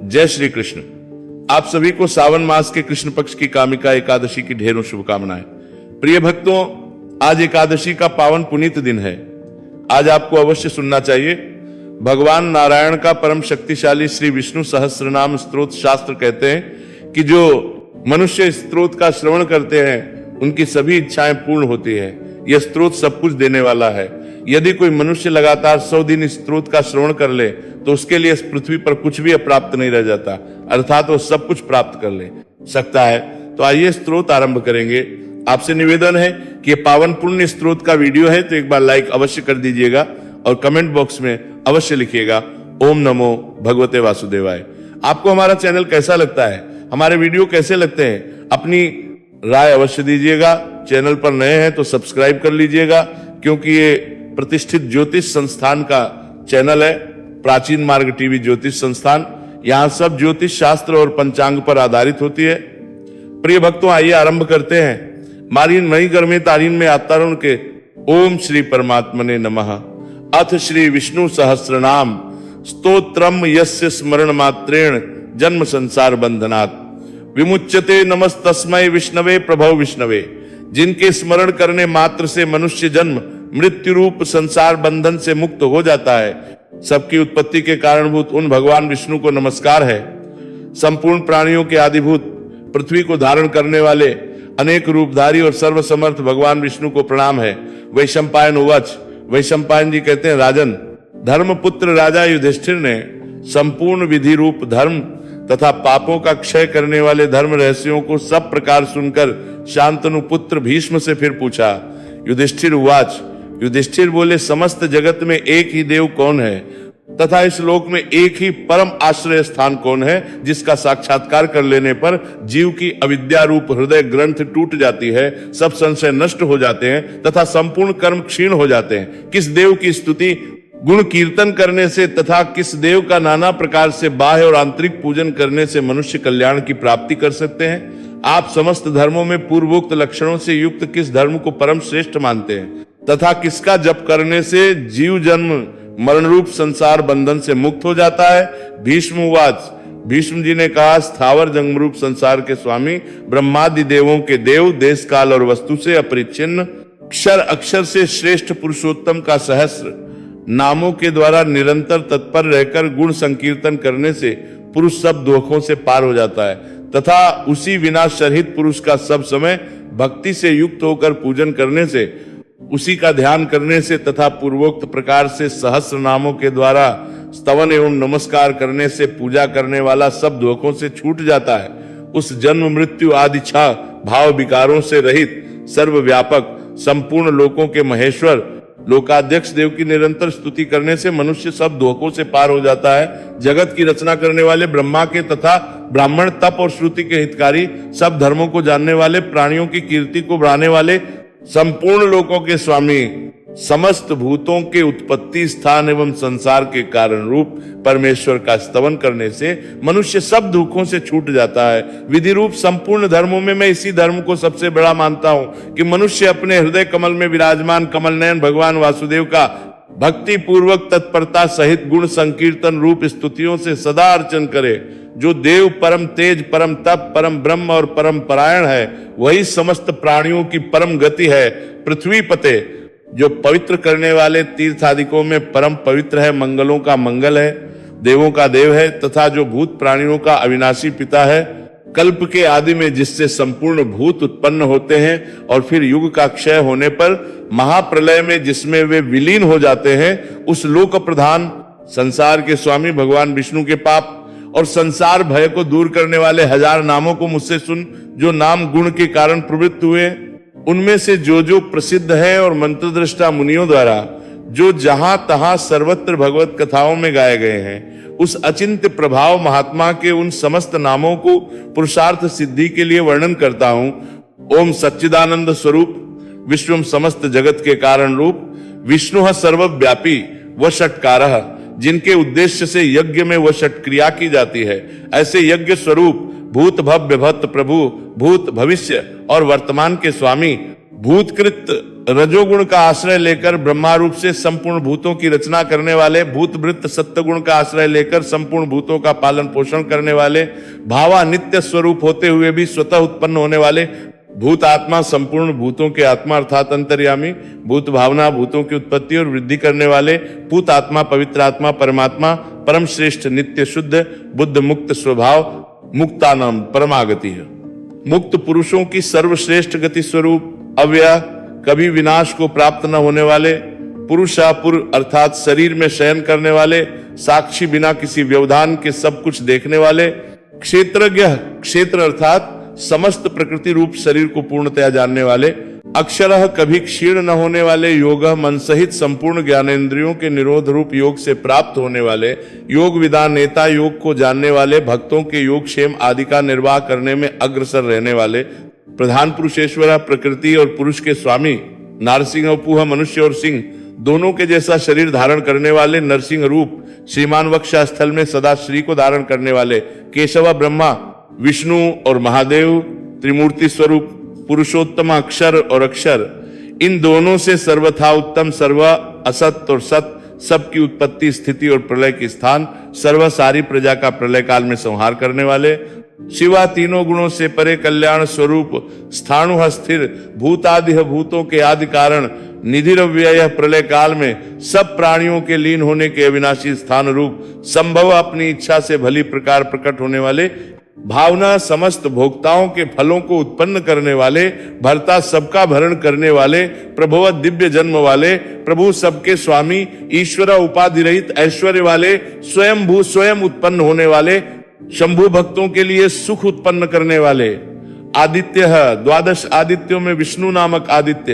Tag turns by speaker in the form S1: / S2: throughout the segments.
S1: जय श्री कृष्ण। आप सभी को सावन मास के कृष्ण पक्ष की कामिका एकादशी की ढेरों शुभकामनाएं। प्रिय भक्तों, आज एकादशी का पावन पुनीत दिन है। आज आपको अवश्य सुनना चाहिए। भगवान नारायण का परम शक्तिशाली श्री विष्णु सहस्त्रनाम स्तोत्र शास्त्र कहते हैं कि जो मनुष्य स्तोत्र का श्रवण करते हैं उनकी सभी इच्छाएं पूर्ण होती है। यह स्तोत्र सब कुछ देने वाला है। यदि कोई मनुष्य लगातार 100 दिन इस स्तोत्र का श्रवण कर ले तो उसके लिए इस पृथ्वी पर कुछ भी अप्राप्त नहीं रह जाता, अर्थात वो सब कुछ प्राप्त कर ले सकता है। तो आइए स्तोत्र आरंभ करेंगे। आपसे निवेदन है कि ये पावन पुण्य स्तोत्र का वीडियो है तो एक बार लाइक अवश्य कर दीजिएगा और कमेंट बॉक्स में अवश्य लिखिएगा ओम नमो भगवते वासुदेवाय। आपको हमारा चैनल कैसा लगता है, हमारे वीडियो कैसे लगते हैं, अपनी राय अवश्य दीजिएगा। चैनल पर नए हैं तो सब्सक्राइब कर लीजिएगा, क्योंकि ये प्रतिष्ठित ज्योतिष संस्थान का चैनल है, प्राचीन मार्ग टीवी ज्योतिष संस्थान। यहां सब ज्योतिष शास्त्र और पंचांग पर आधारित होती है। प्रिय भक्तों, आइए आरंभ करते हैं। मारीन मई गर्मे तारीन में अवतरण के ओम श्री परमात्मने नमः। अथ श्री विष्णु सहस्रनाम स्तोत्रम यस्य स्मरण मात्रेण जन्म संसार बंधनात् विमुच्यते नमस्तस्मै विष्णवे प्रभव विष्णवे। जिनके स्मरण करने मात्र से मनुष्य जन्म मृत्यु रूप संसार बंधन से मुक्त हो जाता है, सबकी उत्पत्ति के कारणभूत उन भगवान विष्णु को नमस्कार है। संपूर्ण प्राणियों के आदिभूत पृथ्वी को धारण करने वाले अनेक रूपधारी और सर्वसमर्थ भगवान विष्णु को प्रणाम है। वैशंपायन उवाच, वैशंपायन जी कहते हैं, राजन, धर्मपुत्र राजा युधिष्ठिर ने संपूर्ण विधि रूप धर्म तथा पापों का क्षय करने वाले धर्म रहस्यों को सब प्रकार सुनकर शांतनु पुत्र भीष्म से फिर पूछा। युधिष्ठिर उवाच, युधिष्ठिर बोले, समस्त जगत में एक ही देव कौन है तथा इस लोक में एक ही परम आश्रय स्थान कौन है जिसका साक्षात्कार कर लेने पर जीव की अविद्या रूप हृदय ग्रंथ टूट जाती है, सब संशय नष्ट हो जाते हैं तथा संपूर्ण कर्म क्षीण हो जाते हैं। किस देव की स्तुति गुण कीर्तन करने से तथा किस देव का नाना प्रकार से बाह्य और आंतरिक पूजन करने से मनुष्य कल्याण की प्राप्ति कर सकते हैं? आप समस्त धर्मों में पूर्वोक्त लक्षणों से युक्त किस धर्म को परम श्रेष्ठ मानते हैं तथा किसका जप करने से जीव जन्म मरण रूप संसार बंधन से मुक्त हो जाता है? भीष्म उवाच, भीष्म जी ने कहा, स्थावर जंगम रूप संसार के स्वामी ब्रह्मादि देवों के देव, देश काल और वस्तु से अपरिच्छिन्न, क्षर अक्षर से श्रेष्ठ पुरुषोत्तम का सहस्र नामों के द्वारा निरंतर तत्पर रहकर गुण संकीर्तन करने से पुरुष सब दुखों से पार हो जाता है तथा उसी विनाश रहित पुरुष का सब समय भक्ति से युक्त होकर पूजन करने से, उसी का ध्यान करने से तथा पूर्वोक्त प्रकार से सहस्र नामों के द्वारा स्तवन एवं नमस्कार करने से पूजा करने वाला सब दुखों से छूट जाता है। उस जन्म मृत्यु आदि छह भाव विकारों से रहित सर्वव्यापक संपूर्ण लोकों के महेश्वर लोकाध्यक्ष देव की निरंतर स्तुति करने से मनुष्य सब दुखों से पार हो जाता है। जगत की रचना करने वाले ब्रह्मा के तथा ब्राह्मण तप और श्रुति के हितकारी, सब धर्मों को जानने वाले, प्राणियों की कीर्ति को बढ़ाने वाले, संपूर्ण लोकों के स्वामी, समस्त भूतों के उत्पत्ति स्थान एवं संसार के कारण रूप परमेश्वर का स्तवन करने से मनुष्य सब दुखों से छूट जाता है। विधि रूप संपूर्ण धर्मों में मैं इसी धर्म को सबसे बड़ा मानता हूं कि मनुष्य अपने हृदय कमल में विराजमान कमल नयन भगवान वासुदेव का भक्ति पूर्वक तत्परता सहित गुण संकीर्तन रूप स्तुतियों से सदा अर्चन करे। जो देव परम तेज, परम तप, परम ब्रह्म और परम परायण है, वही समस्त प्राणियों की परम गति है। पृथ्वी पते जो पवित्र करने वाले तीर्थादिकों में परम पवित्र है, मंगलों का मंगल है, देवों का देव है तथा जो भूत प्राणियों का अविनाशी पिता है, कल्प के आदि में जिससे संपूर्ण भूत उत्पन्न होते हैं और फिर युग का क्षय होने पर महाप्रलय में जिसमें वे विलीन हो जाते हैं, उस लोक प्रधान संसार के स्वामी भगवान विष्णु के पाप और संसार भय को दूर करने वाले 1000 नामों को मुझसे सुन। जो नाम गुण के कारण प्रवृत्त हुए उनमें से जो प्रसिद्ध है और मंत्रदृष्टा मुनियों द्वारा जो जहां तहां सर्वत्र भगवत कथाओं में गाए गए हैं, उस अचिंत्य प्रभाव महात्मा के उन समस्त नामों को पुरुषार्थ सिद्धि के लिए वर्णन करता हूं। ओम सच्चिदानंद स्वरूप, विश्वम समस्त जगत के कारण रूप, विष्णु सर्वव्यापी व षटकारः, जिनके उद्देश्य से यज्ञ में वह षट क्रिया की जाती है, ऐसे यज्ञ स्वरूप भूत भव्य भक्त प्रभु, भूत भविष्य और वर्तमान के स्वामी, भूतकृत रजोगुण का आश्रय लेकर ब्रह्मा रूप से संपूर्ण भूतों की रचना करने वाले, भूतवृत्त सत्वगुण का आश्रय लेकर संपूर्ण भूतों का पालन पोषण करने वाले, भावा नित्य स्वरूप होते हुए भी स्वतः उत्पन्न होने वाले, भूत आत्मा संपूर्ण भूतों के आत्मा अर्थात अंतर्यामी, भूत भावना भूतों की उत्पत्ति और वृद्धि करने वाले, भूत आत्मा पवित्र आत्मा परमात्मा, परम श्रेष्ठ नित्य शुद्ध बुद्ध मुक्त स्वभाव, मुक्तानाम परमागति है। मुक्त पुरुषों की सर्वश्रेष्ठ गति स्वरूप, अव्यय, कभी विनाश को प्राप्त न होने वाले, पुरुषापुर अर्थात शरीर में शयन करने वाले, साक्षी बिना किसी व्यवधान के सब कुछ देखने वाले, क्षेत्रज्ञ क्षेत्र अर्थात समस्त प्रकृति रूप शरीर को पूर्णतया जानने वाले, अक्षरः कभी क्षीण न होने वाले, योग मन सहित संपूर्ण ज्ञानेंद्रियों के निरोध रूप योग से प्राप्त होने वाले, योग विदान नेता, योग को जानने वाले, भक्तों के योग क्षेम आदि का निर्वाह करने में अग्रसर रहने वाले, प्रधान पुरुषेश्वर प्रकृति और पुरुष के स्वामी, नारसिंह उपुह मनुष्य और सिंह दोनों के जैसा शरीर धारण करने वाले, नरसिंह रूप श्रीमान वक्षा स्थल में सदा श्री को धारण करने वाले, केशव ब्रह्मा विष्णु और महादेव त्रिमूर्ति स्वरूप, पुरुषोत्तम अक्षर और अक्षर, इन दोनों से सर्वथा उत्तम, सर्व असत और सत, सबकी उत्पत्ति स्थिति और प्रलय के स्थान, सर्व सारी प्रजा का प्रलय काल में संहार करने वाले, शिवा तीनों गुणों से परे कल्याण स्वरूप, स्थाणु स्थिर भूतादि भूतों के आदि कारण, निधिरव्यय प्रलय काल में सब प्राणियों के लीन होने के अविनाशी स्थान रूप, संभव अपनी इच्छा से भली प्रकार प्रकट होने वाले, भावना समस्त भोक्ताओं के फलों को उत्पन्न करने वाले, भरता सबका भरण करने वाले, प्रभुवत दिव्य जन्म वाले, प्रभु सबके स्वामी, ईश्वर उपाधि रहित ऐश्वर्य वाले, स्वयं भू स्वयं उत्पन्न होने वाले, शंभु भक्तों के लिए सुख उत्पन्न करने वाले, आदित्य द्वादश आदित्यों में विष्णु नामक आदित्य,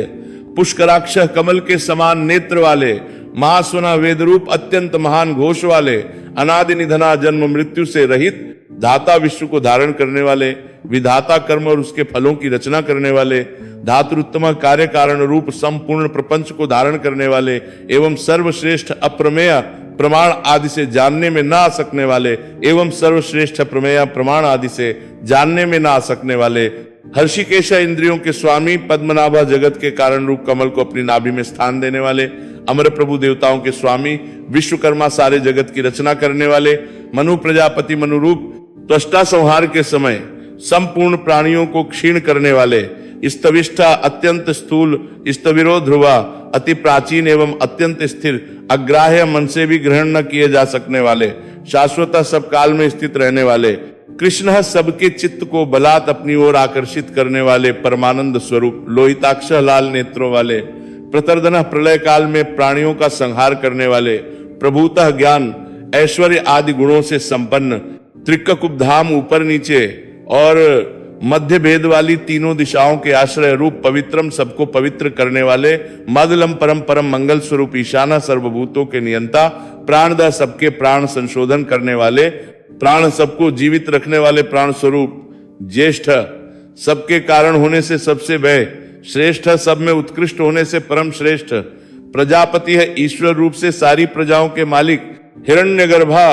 S1: पुष्कराक्ष कमल के समान नेत्र वाले, महासुना वेद रूप अत्यंत महान घोष वाले, अनादि निधना जन्म मृत्यु से रहित, धाता विश्व को धारण करने वाले, विधाता कर्म और उसके फलों की रचना करने वाले, धातुत्तम कार्य कारण रूप संपूर्ण प्रपंच को धारण करने वाले एवं सर्वश्रेष्ठ अप्रमेय प्रमाण आदि से जानने में ना आ सकने वाले, एवं सर्वश्रेष्ठ प्रमेय प्रमाण आदि से जानने में ना आ सकने वाले, हर्षिकेश इंद्रियों के स्वामी, पद्मनाभा जगत के कारण रूप कमल को अपनी नाभि में स्थान देने वाले, अमर प्रभु देवताओं के स्वामी, विश्वकर्मा सारे जगत की रचना करने वाले, मनु प्रजापति मनु रूप त्वष्टा संहार के समय संपूर्ण प्राणियों को क्षीण करने वाले, स्तविष्ठा अत्यंत स्थूल, स्तविरो ध्रुवा अति प्राचीन एवं अत्यंत स्थिर, अग्राह्य मन से भी ग्रहण न किए जा सकने वाले, शाश्वत सब काल में स्थित रहने वाले, कृष्ण सबके चित्त को बलात् अपनी ओर आकर्षित करने वाले, परमानंद स्वरूप, लोहिताक्ष लाल नेत्रों वाले, प्रतर्दन प्रलय काल में प्राणियों का संहार करने वाले, प्रभुतः ज्ञान ऐश्वर्य आदि गुणों से संपन्न, त्रिककुब धाम ऊपर नीचे और मध्य भेद वाली तीनों दिशाओं के आश्रय रूप, पवित्रम सबको पवित्र करने वाले, मदलम परम परम मंगल स्वरूप, ईशाना सर्वभूतों के नियंता, प्राणदा सबके प्राण संशोधन करने वाले, प्राण सबको जीवित रखने वाले प्राण स्वरूप, ज्येष्ठ सबके कारण होने से सबसे वह, श्रेष्ठ सब में उत्कृष्ट होने से परम श्रेष्ठ, प्रजापति है ईश्वर रूप से सारी प्रजाओं के मालिक, हिरण्यगर्भा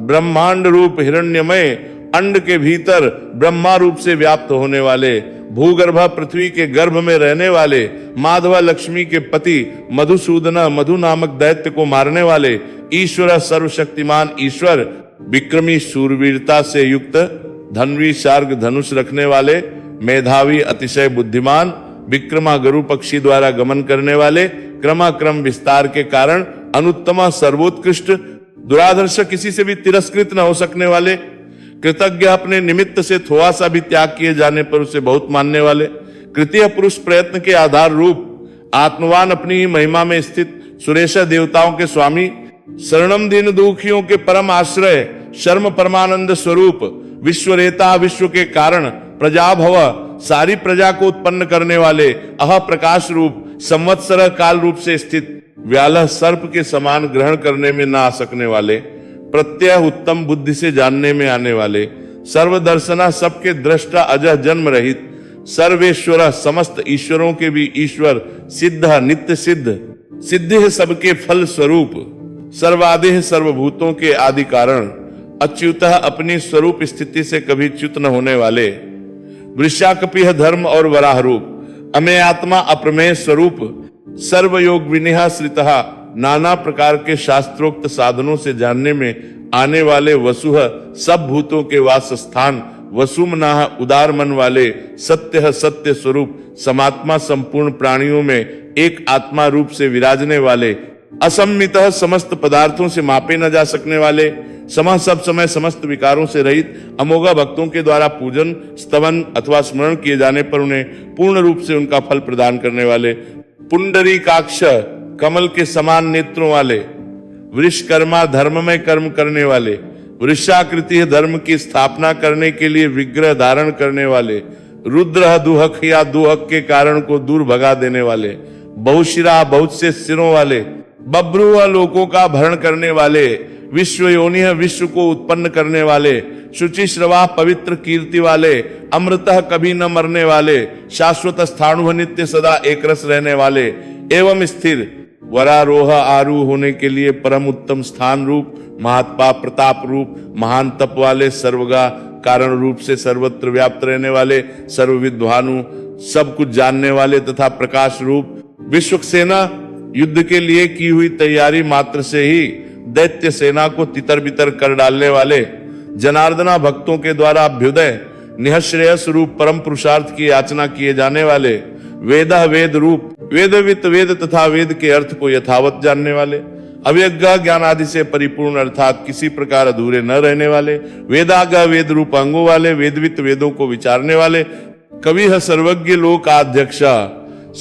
S1: ब्रह्मांड रूप हिरण्यमय, अंड के भीतर ब्रह्मा रूप से व्याप्त होने वाले, भूगर्भा पृथ्वी के गर्भ में रहने वाले, माधवा लक्ष्मी के पति, मधुसूदना मधु नामक दैत्य को मारने वाले, ईश्वर सर्वशक्तिमान ईश्वर, विक्रमी शूरवीरता से युक्त, धन्वी शार्ग धनुष रखने वाले, मेधावी अतिशय बुद्धिमान, विक्रमा गरु पक्षी द्वारा गमन करने वाले, क्रमाक्रम विस्तार के कारण अनुत्तमा सर्वोत्कृष्ट, दुरादर्श किसी से भी तिरस्कृत न हो सकने वाले, कृतज्ञ अपने निमित्त से थोड़ा सा भी त्याग किए जाने पर उसे बहुत मानने वाले, कृत्य पुरुष प्रयत्न के आधार रूप, आत्मवान अपनी ही महिमा में स्थित, सुरेश देवताओं के स्वामी, शरणम दीन दुखियों के परम आश्रय, शर्म परमानंद स्वरूप, विश्वरेता विश्व के कारण, प्रजाभव सारी प्रजा को उत्पन्न करने वाले, अह प्रकाश रूप, संवत्सर काल रूप से स्थित, व्यालह सर्प के समान ग्रहण करने में ना आ सकने वाले, प्रत्यय उत्तम बुद्धि से जानने में आने वाले, सर्वदर्शना सबके दृष्टा अजह जन्म रहित, सर्वेश्वर समस्त ईश्वरों के भी ईश्वर, सिद्ध नित्य सिद्ध, सिद्धि सबके फल स्वरूप, सर्वादेह सर्वभूतों के आदि कारण, अच्युतः अपनी स्वरूप स्थिति से कभी च्युत न होने वाले, वृषाकपिह धर्म और वराह रूप, अमेय आत्मा अप्रमेय स्वरूप, सर्वयोग विनिहाश्रितः नाना प्रकार के शास्त्रोक्त साधनों से जानने में आने वाले वसुह सब भूतों के वास स्थान वसुमनाह उदार मन वाले सत्य सत्य स्वरूप समात्मा संपूर्ण प्राणियों में एक आत्मा रूप से विराजने वाले असम्मितः समस्त पदार्थों से मापे न जा सकने वाले सब समय समस्त विकारों से रहित अमोघा भक्तों के द्वारा पूजन स्तवन अथवा स्मरण किए जाने पर उन्हें पूर्ण रूप से उनका फल प्रदान करने वाले पुंडरीकाक्ष कमल के समान नेत्रों वाले वृषकर्मा धर्ममय कर्म करने वाले वृषाकृति धर्म की स्थापना करने के लिए विग्रह धारण करने वाले रुद्र दुहक या दुहक के कारण को दूर भगा देने वाले बहुशिरा बहुत से सिरों वाले बब्रुआ लोकों का भरण करने वाले विश्व योनि विश्व को उत्पन्न करने वाले शुचि श्रवा पवित्र कीर्ति वाले अमृतः कभी न मरने वाले शाश्वत स्थाणु नित्य सदा एक रस रहने वाले एवं स्थिर वरारोह आरूह होने के लिए परम उत्तम स्थान रूप महात्मा प्रताप रूप महान तप वाले सर्वगा कारण रूप से सर्वत्र व्याप्त रहने वाले सर्वविद्वानु सब कुछ जानने वाले तथा प्रकाश रूप विश्व सेना युद्ध के लिए की हुई तैयारी मात्र से ही दैत्य सेना को तितर बितर कर डालने वाले जनार्दना भक्तों के द्वारा अभ्युदय निःश्रेयस रूप परम पुरुषार्थ की याचना किए जाने वाले वेद वेद रूप वेदवित वेद तथा वेद के अर्थ को यथावत जानने वाले अव्यज्ञा ज्ञान आदि से परिपूर्ण अर्थात किसी प्रकार अधूरे न रहने वाले वेदागा वेद रूप अंगों वाले वेदवित वेदों को विचारने वाले कवि सर्वज्ञ लोकाध्यक्ष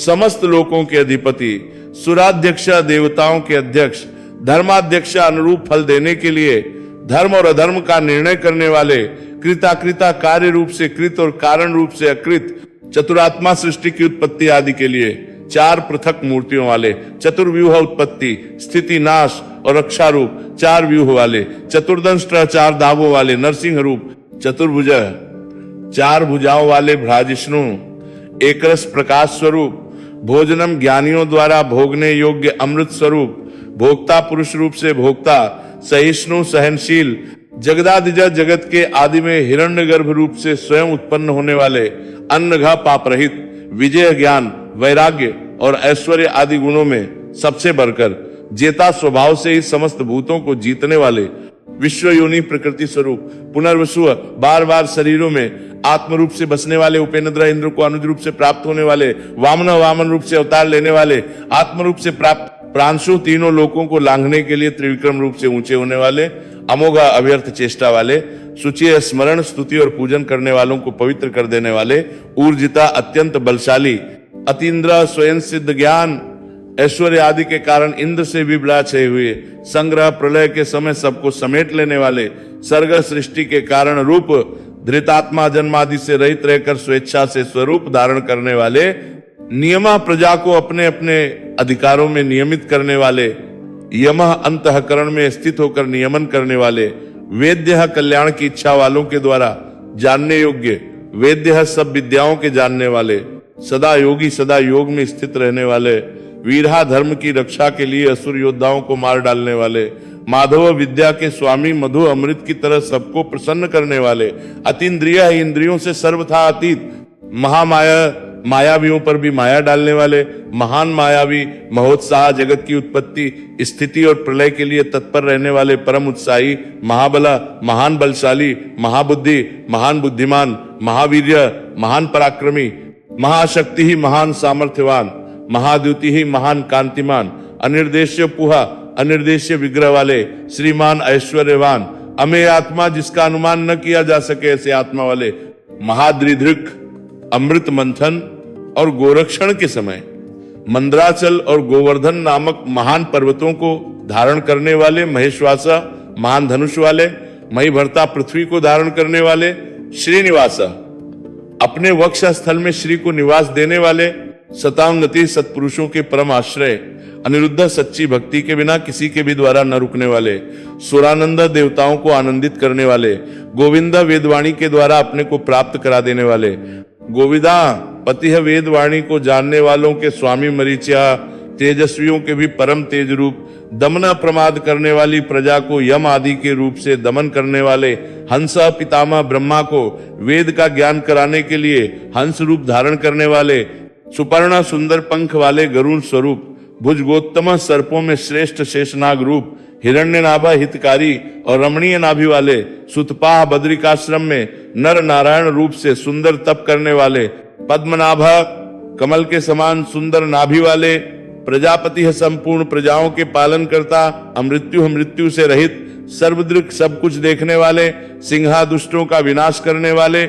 S1: समस्त लोकों के अधिपति सुराध्यक्ष देवताओं के अध्यक्ष धर्माध्यक्ष अनुरूप फल देने के लिए धर्म और अधर्म का निर्णय करने वाले कृताकृता कार्य रूप से कृत और कारण रूप से अकृत चतुरात्मा सृष्टि की उत्पत्ति आदि के लिए चार पृथक मूर्तियों वाले चतुर्व्यूह उत्पत्ति स्थिति नाश और रक्षा रूप चार व्यूह वाले चतुर्दंष्ट्र चार दावों वाले नरसिंह रूप चतुर्भुज चार भुजाओं वाले भ्राजिष्णु एकरस प्रकाश स्वरूप भोजनम ज्ञानियों द्वारा भोगने योग्य अमृत स्वरूप भोक्ता पुरुष रूप से भोक्ता सहिष्णु सहनशील जगदादिज जगत के आदि में हिरण्यगर्भ रूप से स्वयं उत्पन्न होने वाले अन्नघा पाप रहित विजय ज्ञान वैराग्य और ऐश्वर्य आदि गुणों में सबसे बढ़कर जेता स्वभाव से ही समस्त भूतों को जीतने वाले विश्व योनि प्रकृति स्वरूप पुनर्वसु बार बार शरीरों में आत्म रूप से बसने वाले उपेंद्र इंद्र को अनुज रूप से प्राप्त होने वाले वामन रूप से अवतार लेने वाले आत्म रूप से प्राप्त प्रांशु तीनों लोकों को लांघने के लिए त्रिविक्रम रूप से ऊंचे होने वाले अमोघा अव्यर्थ चेष्टा वाले सुचि स्मरण स्तुति और पूजन करने वालों को पवित्र कर देने वाले ऊर्जिता अत्यंत बलशाली अतीन्द्र स्वयं सिद्ध ज्ञान ऐश्वर्य आदि के कारण इंद्र से भी बड़ा छे हुए संग्रह प्रलय के समय सबको समेट लेने वाले सर्ग सृष्टि के कारण रूप धृतात्मा जन्मादि से रहित रहकर स्वेच्छा से स्वरूप धारण करने वाले नियमा प्रजा को अपने अपने अधिकारों में नियमित करने वाले यम अंतःकरण में स्थित होकर नियमन करने वाले वेद्य कल्याण की इच्छा वालों के द्वारा जानने योग्य वेद्य सब विद्याओं के जानने वाले सदा योगी सदा योग में स्थित रहने वाले वीरहा धर्म की रक्षा के लिए असुर योद्धाओं को मार डालने वाले माधव विद्या के स्वामी मधु अमृत की तरह सबको प्रसन्न करने वाले अतीन्द्रिय इंद्रियों से सर्वथा अतीत महामाया मायावियों पर भी माया डालने वाले महान मायावी महोत्साह जगत की उत्पत्ति स्थिति और प्रलय के लिए तत्पर रहने वाले परम उत्साही महाबला महान बलशाली महाबुद्धि महान बुद्धिमान महावीर्य महान पराक्रमी महाशक्ति ही महान सामर्थ्यवान महाद्युति ही महान कांतिमान अनिर्देश्य पुहा अनिर्देश्य विग्रह वाले श्रीमान ऐश्वर्यवान अमेय आत्मा जिसका अनुमान न किया जा सके ऐसे आत्मा वाले महाद्रिधृक अमृत मंथन और गोरक्षण के समय मंद्राचल और गोवर्धन नामक महान पर्वतों को धारण करने वाले महेश्वासा महान धनुष वाले मही भरता पृथ्वी को धारण करने वाले श्रीनिवासा अपने वक्ष स्थल में श्री को निवास देने वाले सतांगति सत्पुरुषों के परम आश्रय अनिरुद्ध सच्ची भक्ति के बिना किसी के भी द्वारा न रुकने वाले सुरानंद देवताओं को आनंदित करने वाले गोविंद वेदवाणी के द्वारा अपने को प्राप्त करा देने वाले गोविदा पति वेदवाणी को जानने वालों के स्वामी मरीचिया तेजस्वियों के भी परम तेज रूप दमन प्रमाद करने वाली प्रजा को यम आदि के रूप से दमन करने वाले हंस पितामह ब्रह्मा को वेद का ज्ञान कराने के लिए हंस रूप धारण करने वाले सुपर्ण सुंदर पंख वाले गरुड़ स्वरूप, भुजगोत्तम सर्पों में श्रेष्ठ शेषनाग रूप, हिरण्यनाभा हितकारी और रमणीय नाभि वाले, सुतपाह बद्रिकाश्रम में नर नारायण रूप से सुंदर तप करने वाले, पद्मनाभा कमल के समान सुंदर नाभि वाले, प्रजापति है संपूर्ण प्रजाओं के पालन करता, मृत्यु से रहित, सर्वदृक् सब कुछ देखने वाले, सिंहा दुष्टों का विनाश करने वाले,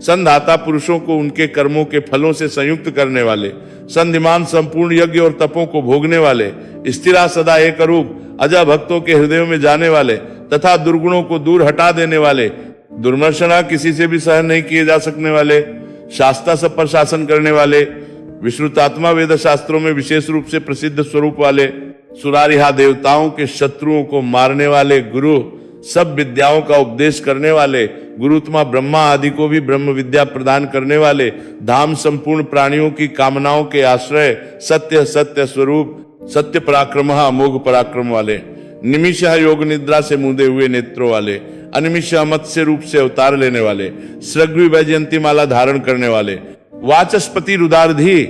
S1: संधाता पुरुषों को उनके कर्मों के फलों से संयुक्त करने वाले, संधिमान संपूर्ण यज्ञ और तपों को भोगने वाले, स्थिरा सदा एक रूप, अजा भक्तों के हृदयों में जाने वाले तथा दुर्गुणों को दूर हटा देने वाले, दुर्मर्शना किसी से भी सहन नहीं किए जा सकने वाले, शास्त्रा सब पर शासन करने वाले, विश्रुतात्मा वेद शास्त्रों में विशेष रूप से प्रसिद्ध स्वरूप वाले, सुरारिहा देवताओं के शत्रुओं को मारने वाले गुरु, सब विद्याओं का उपदेश करने वाले, गुरुत्मा ब्रह्मा आदि को भी ब्रह्म विद्या प्रदान करने वाले, धाम संपूर्ण प्राणियों की कामनाओं के आश्रय, सत्य सत्य स्वरूप, सत्य पराक्रम अमोघ पराक्रम वाले, निमिष योग निद्रा से मूंदे हुए नेत्रों वाले, अनिमिष मत्स्य रूप से अवतार लेने वाले, सृग्वी वैजयंती माला धारण करने वाले, वाचस्पति रुदारधी,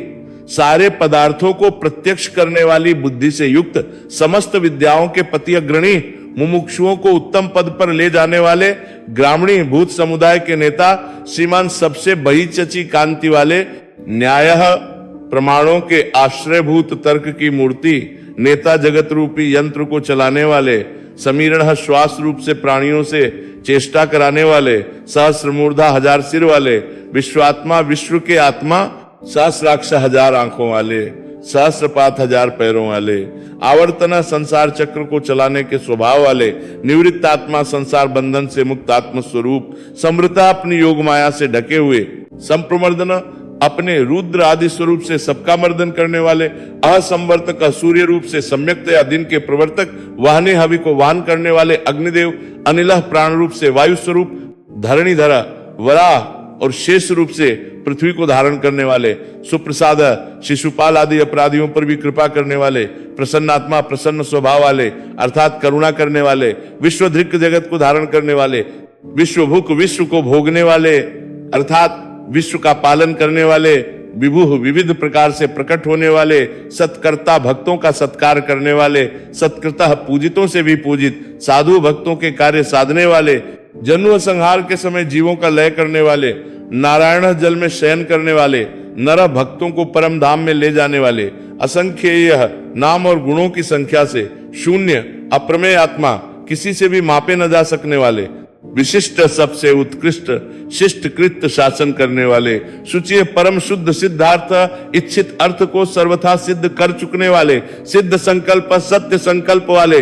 S1: सारे पदार्थों को प्रत्यक्ष करने वाली बुद्धि से युक्त, समस्त विद्याओं के पति अग्रणी, मुमुक्षुओं को उत्तम पद पर ले जाने वाले, ग्रामीण भूत समुदाय के नेता, श्रीमान सबसे बहिचची कांति वाले, न्याय प्रमाणों के आश्रयभूत तर्क की मूर्ति, नेता जगत रूपी यंत्र को चलाने वाले, समीरण श्वास रूप से प्राणियों से चेष्टा कराने वाले, सहस्र मूर्धा हजार सिर वाले, विश्वात्मा विश्व के आत्मा, सहस्राक्ष हजार आंखों वाले, सहस्रपात हजार पैरों वाले, आवर्तना संसार चक्र को चलाने के स्वभाव वाले, निवृत्त आत्मा संसार बंधन से मुक्त आत्म स्वरूप, समृता अपनी योग माया से ढके हुए, संप्रमर्दन अपने रुद्र आदि स्वरूप से सबका मर्दन करने वाले, असंवर्तक सूर्य रूप से सम्यक्तया दिन के प्रवर्तक, वाहने हवि को वाहन करने वाले अग्निदेव, अनिलह प्राण रूप से वायु स्वरूप, धरणीधर वराह और शेष रूप से पृथ्वी को धारण करने वाले, सुप्रसाद शिशुपाल आदि अपराधियों पर भी कृपा करने वाले, प्रसन्नात्मा प्रसन्न स्वभाव वाले अर्थात करुणा करने वाले, विश्वधृक जगत को धारण करने वाले, विश्वभुक विश्व को भोगने वाले अर्थात विश्व का पालन करने वाले, विभु विविध प्रकार से प्रकट होने वाले, सत्कर्ता भक्तों का सत्कार करने वाले, सत्कृतः पूजितों से भी पूजित, साधु भक्तों के कार्य साधने वाले, जन्म संहार के समय जीवों का लय करने वाले, नारायण जल में शयन करने वाले, नर भक्तों को परम धाम में ले जाने वाले, असंख्येय नाम और गुणों की संख्या से शून्य अप्रमेय आत्मा, किसी से भी मापे न जा सकने वाले, विशिष्ट सबसे उत्कृष्ट शिष्ट कृत शासन करने वाले, शुचि परम शुद्ध सिद्धार्थ इच्छित अर्थ को सर्वथा सिद्ध कर चुकने वाले, सिद्ध संकल्प सत्य संकल्प वाले,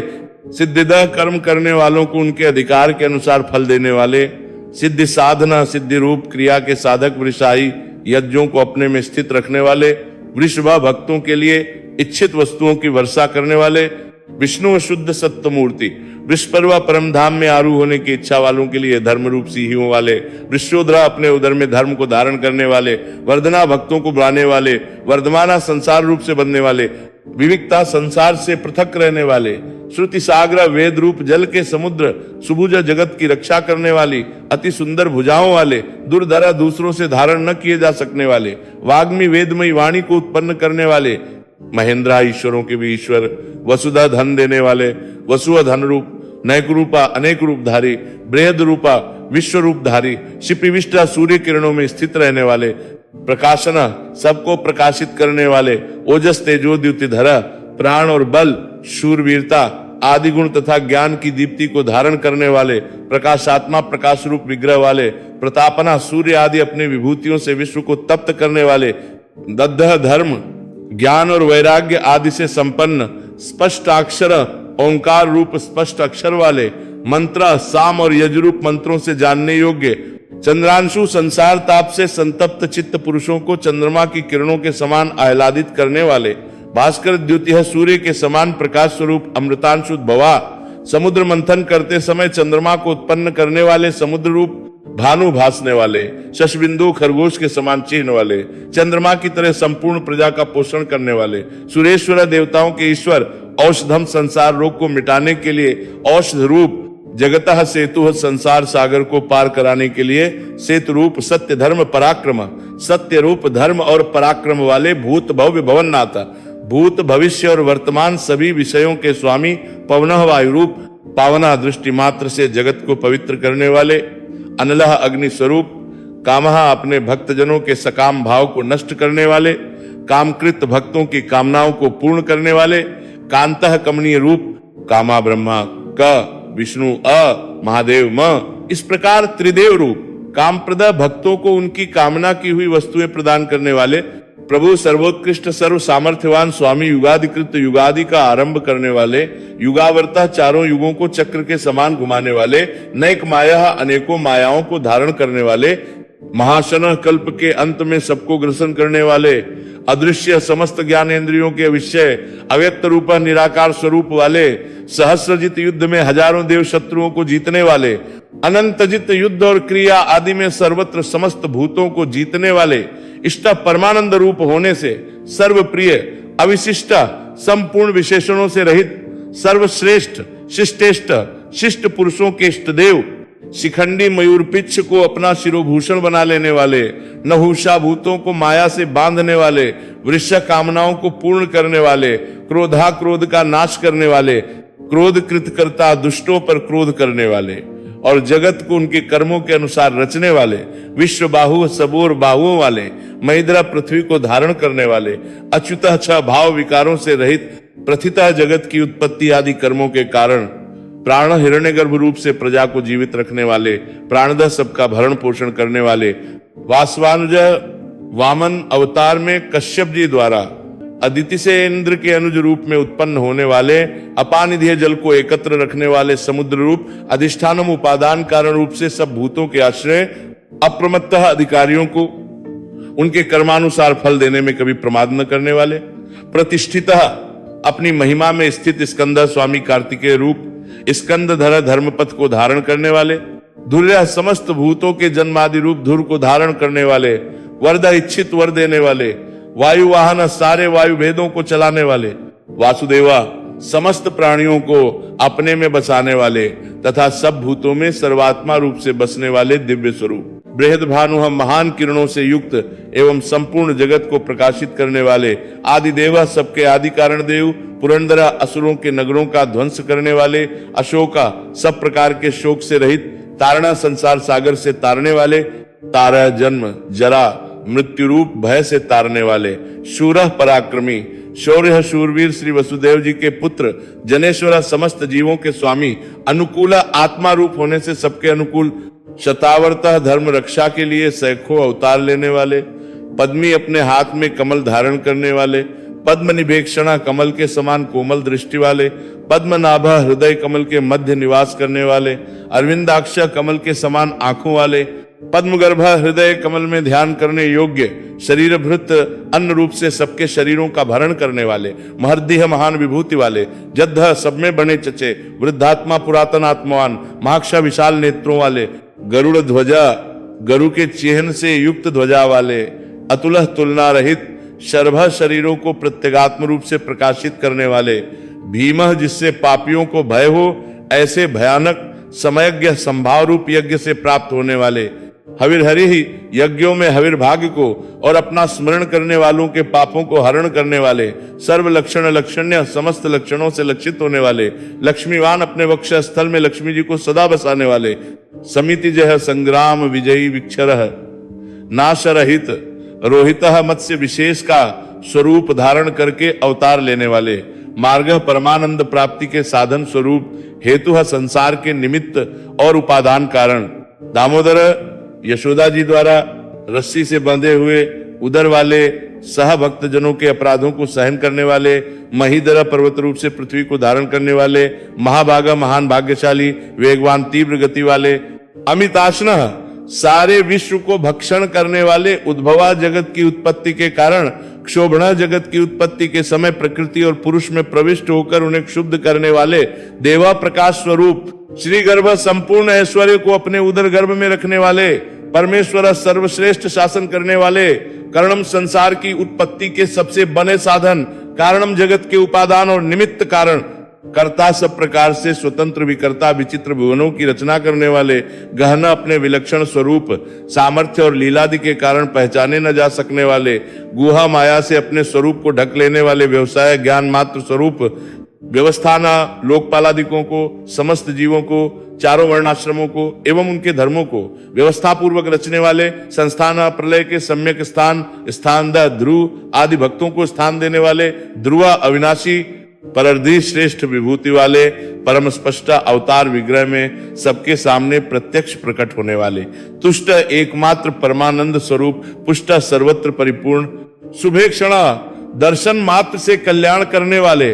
S1: सिद्धिदह कर्म करने वालों को उनके अधिकार के अनुसार फल देने वाले, सिद्धि साधना सिद्धि रूप क्रिया के साधक वृषाई यज्ञों को अपने में स्थित रखने वाले, वृषभा भक्तों के लिए इच्छित वस्तुओं की वर्षा करने वाले, विष्णु शुद्ध सत्य मूर्ति, विश्वपर्वा परम धाम में आरूढ़ होने की इच्छा वालों के लिए धर्म रूप सिंहों वाले, विश्वोधरा अपने उदर में धर्म को धारण करने वाले, वर्धना भक्तों को बुलाने वाले, वर्धमाना संसार रूप से बनने वाले, विविकता संसार से पृथक रहने वाले, श्रुति सागर वेद रूप जल के समुद्र, सुभुज जगत की रक्षा करने वाली, अति सुंदर भुजाओं वाले, दुर्धरा दूसरों से धारण न किए जा सकने वाले, वाग्मी वेदमयी वाणी को उत्पन्न करने वाले, महेंद्रा ईश्वरों के भी ईश्वर, वसुधा धन देने वाले, वसुअ धन रूप, नैक रूपा अनेक रूपधारी, बृहद रूपा विश्व रूपधारी, शिपिविष्टा सूर्य किरणों में स्थित रहने वाले, प्रकाशन सबको प्रकाशित करने वाले, ओजस तेजो द्युतिधर, प्राण और बल शूरवीरता आदि गुण तथा ज्ञान की दीप्ति को धारण करने वाले, प्रकाशात्मा प्रकाश रूप विग्रह वाले, प्रतापना सूर्य आदि अपनी विभूतियों से विश्व को तप्त करने वाले, दद्ध धर्म ज्ञान और वैराग्य आदि से संपन्न, स्पष्ट अक्षर ओंकार रूप स्पष्ट अक्षर वाले, मंत्र साम और यजुरूप मंत्रों से जानने योग्य, चंद्रांशु संसार ताप से संतप्त चित्त पुरुषों को चंद्रमा की किरणों के समान आह्लादित करने वाले, भास्कर द्युतिः सूर्य के समान प्रकाश स्वरूप अमृतांशु भवा, समुद्र मंथन करते समय चंद्रमा को उत्पन्न करने वाले, समुद्र रूप भानु भासने वाले, शशबिंदु खरगोश के समान चिन्ह वाले, चंद्रमा की तरह संपूर्ण प्रजा का पोषण करने वाले, सुरेश्वर देवताओं के ईश्वर, औषधम संसार रोग को मिटाने के लिए औषध रूप जगतः सेतु संसार सागर को पार कराने के लिए सेतु रूप सत्य धर्म पराक्रम, सत्य रूप धर्म और पराक्रम वाले भूत भव्य भवननाथ, भूत भविष्य और वर्तमान सभी विषयों के स्वामी पवनः वायु रूप पावना दृष्टि मात्र से जगत को पवित्र करने वाले, अनलह अग्नि स्वरूप कामः अपने भक्तजनों के सकाम भाव को नष्ट करने वाले, कामकृत भक्तों की कामनाओं को पूर्ण करने वाले, कांतः कमनीय रूप कामा ब्रह्मा क विष्णु अ महादेव म, इस प्रकार त्रिदेव रूप कामप्रद भक्तों को उनकी कामना की हुई वस्तुएं प्रदान करने वाले प्रभु सर्वोत्कृष्ट सर्व सामर्थ्यवान स्वामी युगाधिकृत युगादि का आरंभ करने वाले, युगावर्ता चारों युगों को चक्र के समान घुमाने वाले, नैक माया अनेकों मायाओं को धारण करने वाले, महाशनः कल्प के अंत में सबको ग्रसन करने वाले, अदृश्य समस्त ज्ञानेंद्रियों के विषय अव्यक्त रूप निराकार स्वरूप वाले, सहस्रजित युद्ध में हजारों देव शत्रुओं को जीतने वाले, अनंतजित युद्ध और क्रिया आदि में सर्वत्र समस्त भूतों को जीतने वाले, इष्ट परमानंद रूप होने से सर्वप्रिय अविशिष्ट संपूर्ण विशेषणों से रहित सर्वश्रेष्ठ शिष्टेष्ट शिष्ट पुरुषों के इष्ट देव, शिखंडी मयूर पिच्छ को अपना शिरोभूषण बना लेने वाले, नहुषा भूतों को माया से बांधने वाले, वृक्ष कामनाओं को पूर्ण करने वाले, क्रोधा क्रोध का नाश करने वाले, क्रोध कृत करता दुष्टों पर क्रोध करने वाले और जगत को उनके कर्मों के अनुसार रचने वाले, विश्व बाहु सबोर बाहुओं वाले, महेंद्रा पृथ्वी को धारण करने वाले, अच्युतः छह भाव विकारों से रहित प्रथितः जगत की उत्पत्ति आदि कर्मों के कारण प्राण हिरण्यगर्भ रूप से प्रजा को जीवित रखने वाले, प्राणदह सबका भरण पोषण करने वाले, वासवानुज वामन अवतार में कश्यप जी द्वारा अदिति से इंद्र के अनुज रूप में उत्पन्न होने वाले, अपानिधेय जल को एकत्र रखने वाले समुद्र रूप अधिष्ठानम उपादान कारण रूप से सब भूतों के आश्रय, अप्रमत्तः अधिकारियों को उनके कर्मानुसार फल देने में कभी प्रमाद न करने वाले, प्रतिष्ठितः अपनी महिमा में स्थित स्कंद स्वामी कार्तिकेय रूप स्कंदधर धर्मपथ को धारण करने वाले, धुर्य समस्त भूतों के जन्मादि रूप धुर को धारण करने वाले, वरद इच्छित वर देने वाले, वायु वाहन सारे वायु भेदों को चलाने वाले, वासुदेवा समस्त प्राणियों को अपने में बसाने वाले तथा सब भूतों में सर्वात्मा रूप से बसने वाले दिव्य स्वरूप, बृहद भानु महान किरणों से युक्त एवं संपूर्ण जगत को प्रकाशित करने वाले, आदि देवा सबके आदि कारण देव, पुरंदरा असुरों के नगरों का ध्वंस करने वाले, अशोका सब प्रकार के शोक से रहित, तारणा संसार सागर से तारने वाले, तारा जन्म जरा मृत्यु रूप भय से तारने वाले, शूरः पराक्रमी शौर्य शूरवीर श्री वसुदेव जी के पुत्र, जनेश्वरा समस्त जीवों के स्वामी, अनुकूल आत्मा रूप होने से सबके अनुकूल, शतावर्तः धर्म रक्षा के लिए सैकड़ों अवतार लेने वाले, पद्मी अपने हाथ में कमल धारण करने वाले, पद्म निभेक्षणा कमल के समान कोमल दृष्टि वाले, पद्मनाभ हृदय कमल के मध्य निवास करने वाले, अरविंदाक्ष कमल के समान आंखों वाले, पद्मगर्भ हृदय कमल में ध्यान करने योग्य, शरीर भृत अन्न रूप से सबके शरीरों का भरण करने वाले, महर्दिह महान विभूति वाले, जद्ध सब में बने चचे, वृद्धात्मा पुरातन आत्मवान, महाक्षा विशाल नेत्रों वाले, गरुड़ ध्वजा गरु के चिन्ह से युक्त ध्वजा वाले, अतुलह तुलना रहित शर्भ शरीरों को प्रत्यगात्म रूप से प्रकाशित करने वाले, भीमह जिससे पापियों को भय हो ऐसे भयानक समयज्ञ संभाव रूप यज्ञ से प्राप्त होने वाले, हविर्हरि ही यज्ञों में हविर भाग्य को और अपना स्मरण करने वालों के पापों को हरण करने वाले, सर्व लक्षण लक्षण्य समस्त लक्षणों से लक्षित होने वाले, लक्ष्मीवान अपने वक्ष स्थल में लक्ष्मी जी को सदा बसाने वाले, समिति जह संग्राम विजयी विक्षरह नाश रहित रोहित मत्स्य विशेष का स्वरूप धारण करके अवतार लेने वाले, मार्ग परमानंद प्राप्ति के साधन स्वरूप हेतु संसार के निमित्त और उपादान कारण, दामोदर यशोदा जी द्वारा रस्सी से बंधे हुए उदर वाले, सह भक्त जनों के अपराधों को सहन करने वाले, महीधर पर्वत रूप से पृथ्वी को धारण करने वाले, महाभागा महान भाग्यशाली वेगवान तीव्र गति वाले, अमिताशना सारे विश्व को भक्षण करने वाले, उद्भवा जगत की उत्पत्ति के कारण क्षोभणा जगत की उत्पत्ति के समय प्रकृति और पुरुष में प्रविष्ट होकर उन्हें क्षुब्ध करने वाले, देवा प्रकाश स्वरूप श्री गर्भ संपूर्ण ऐश्वर्य को अपने उदर गर्भ में रखने वाले, परमेश्वर सर्वश्रेष्ठ शासन करने वाले, कर्णम संसार की उत्पत्ति के सबसे बने साधन, कारणम जगत के उपादान और निमित्त कारण, कर्ता सब प्रकार से स्वतंत्र विकर्ता विचित्र भुवनों की रचना करने वाले, गहना अपने विलक्षण स्वरूप सामर्थ्य और लीलादि के कारण पहचाने न जा सकने वाले, गुहा माया से अपने स्वरूप को ढक लेने वाले, व्यवसाय ज्ञान मात्र स्वरूप व्यवस्थाना लोकपालादिकों को, समस्त जीवों को, चारों वर्णाश्रमों को एवं उनके धर्मों को व्यवस्था पूर्वक रचने वाले, संस्थान प्रलय के सम्यक स्थान ध्रुव आदि भक्तों को स्थान देने वाले, ध्रुव अविनाशी परर्धी श्रेष्ठ विभूति वाले, परम स्पष्ट अवतार विग्रह में सबके सामने प्रत्यक्ष प्रकट होने वाले, तुष्ट एकमात्र परमानंद स्वरूप, पुष्ट सर्वत्र परिपूर्ण, शुभेक्षणा दर्शन मात्र से कल्याण करने वाले,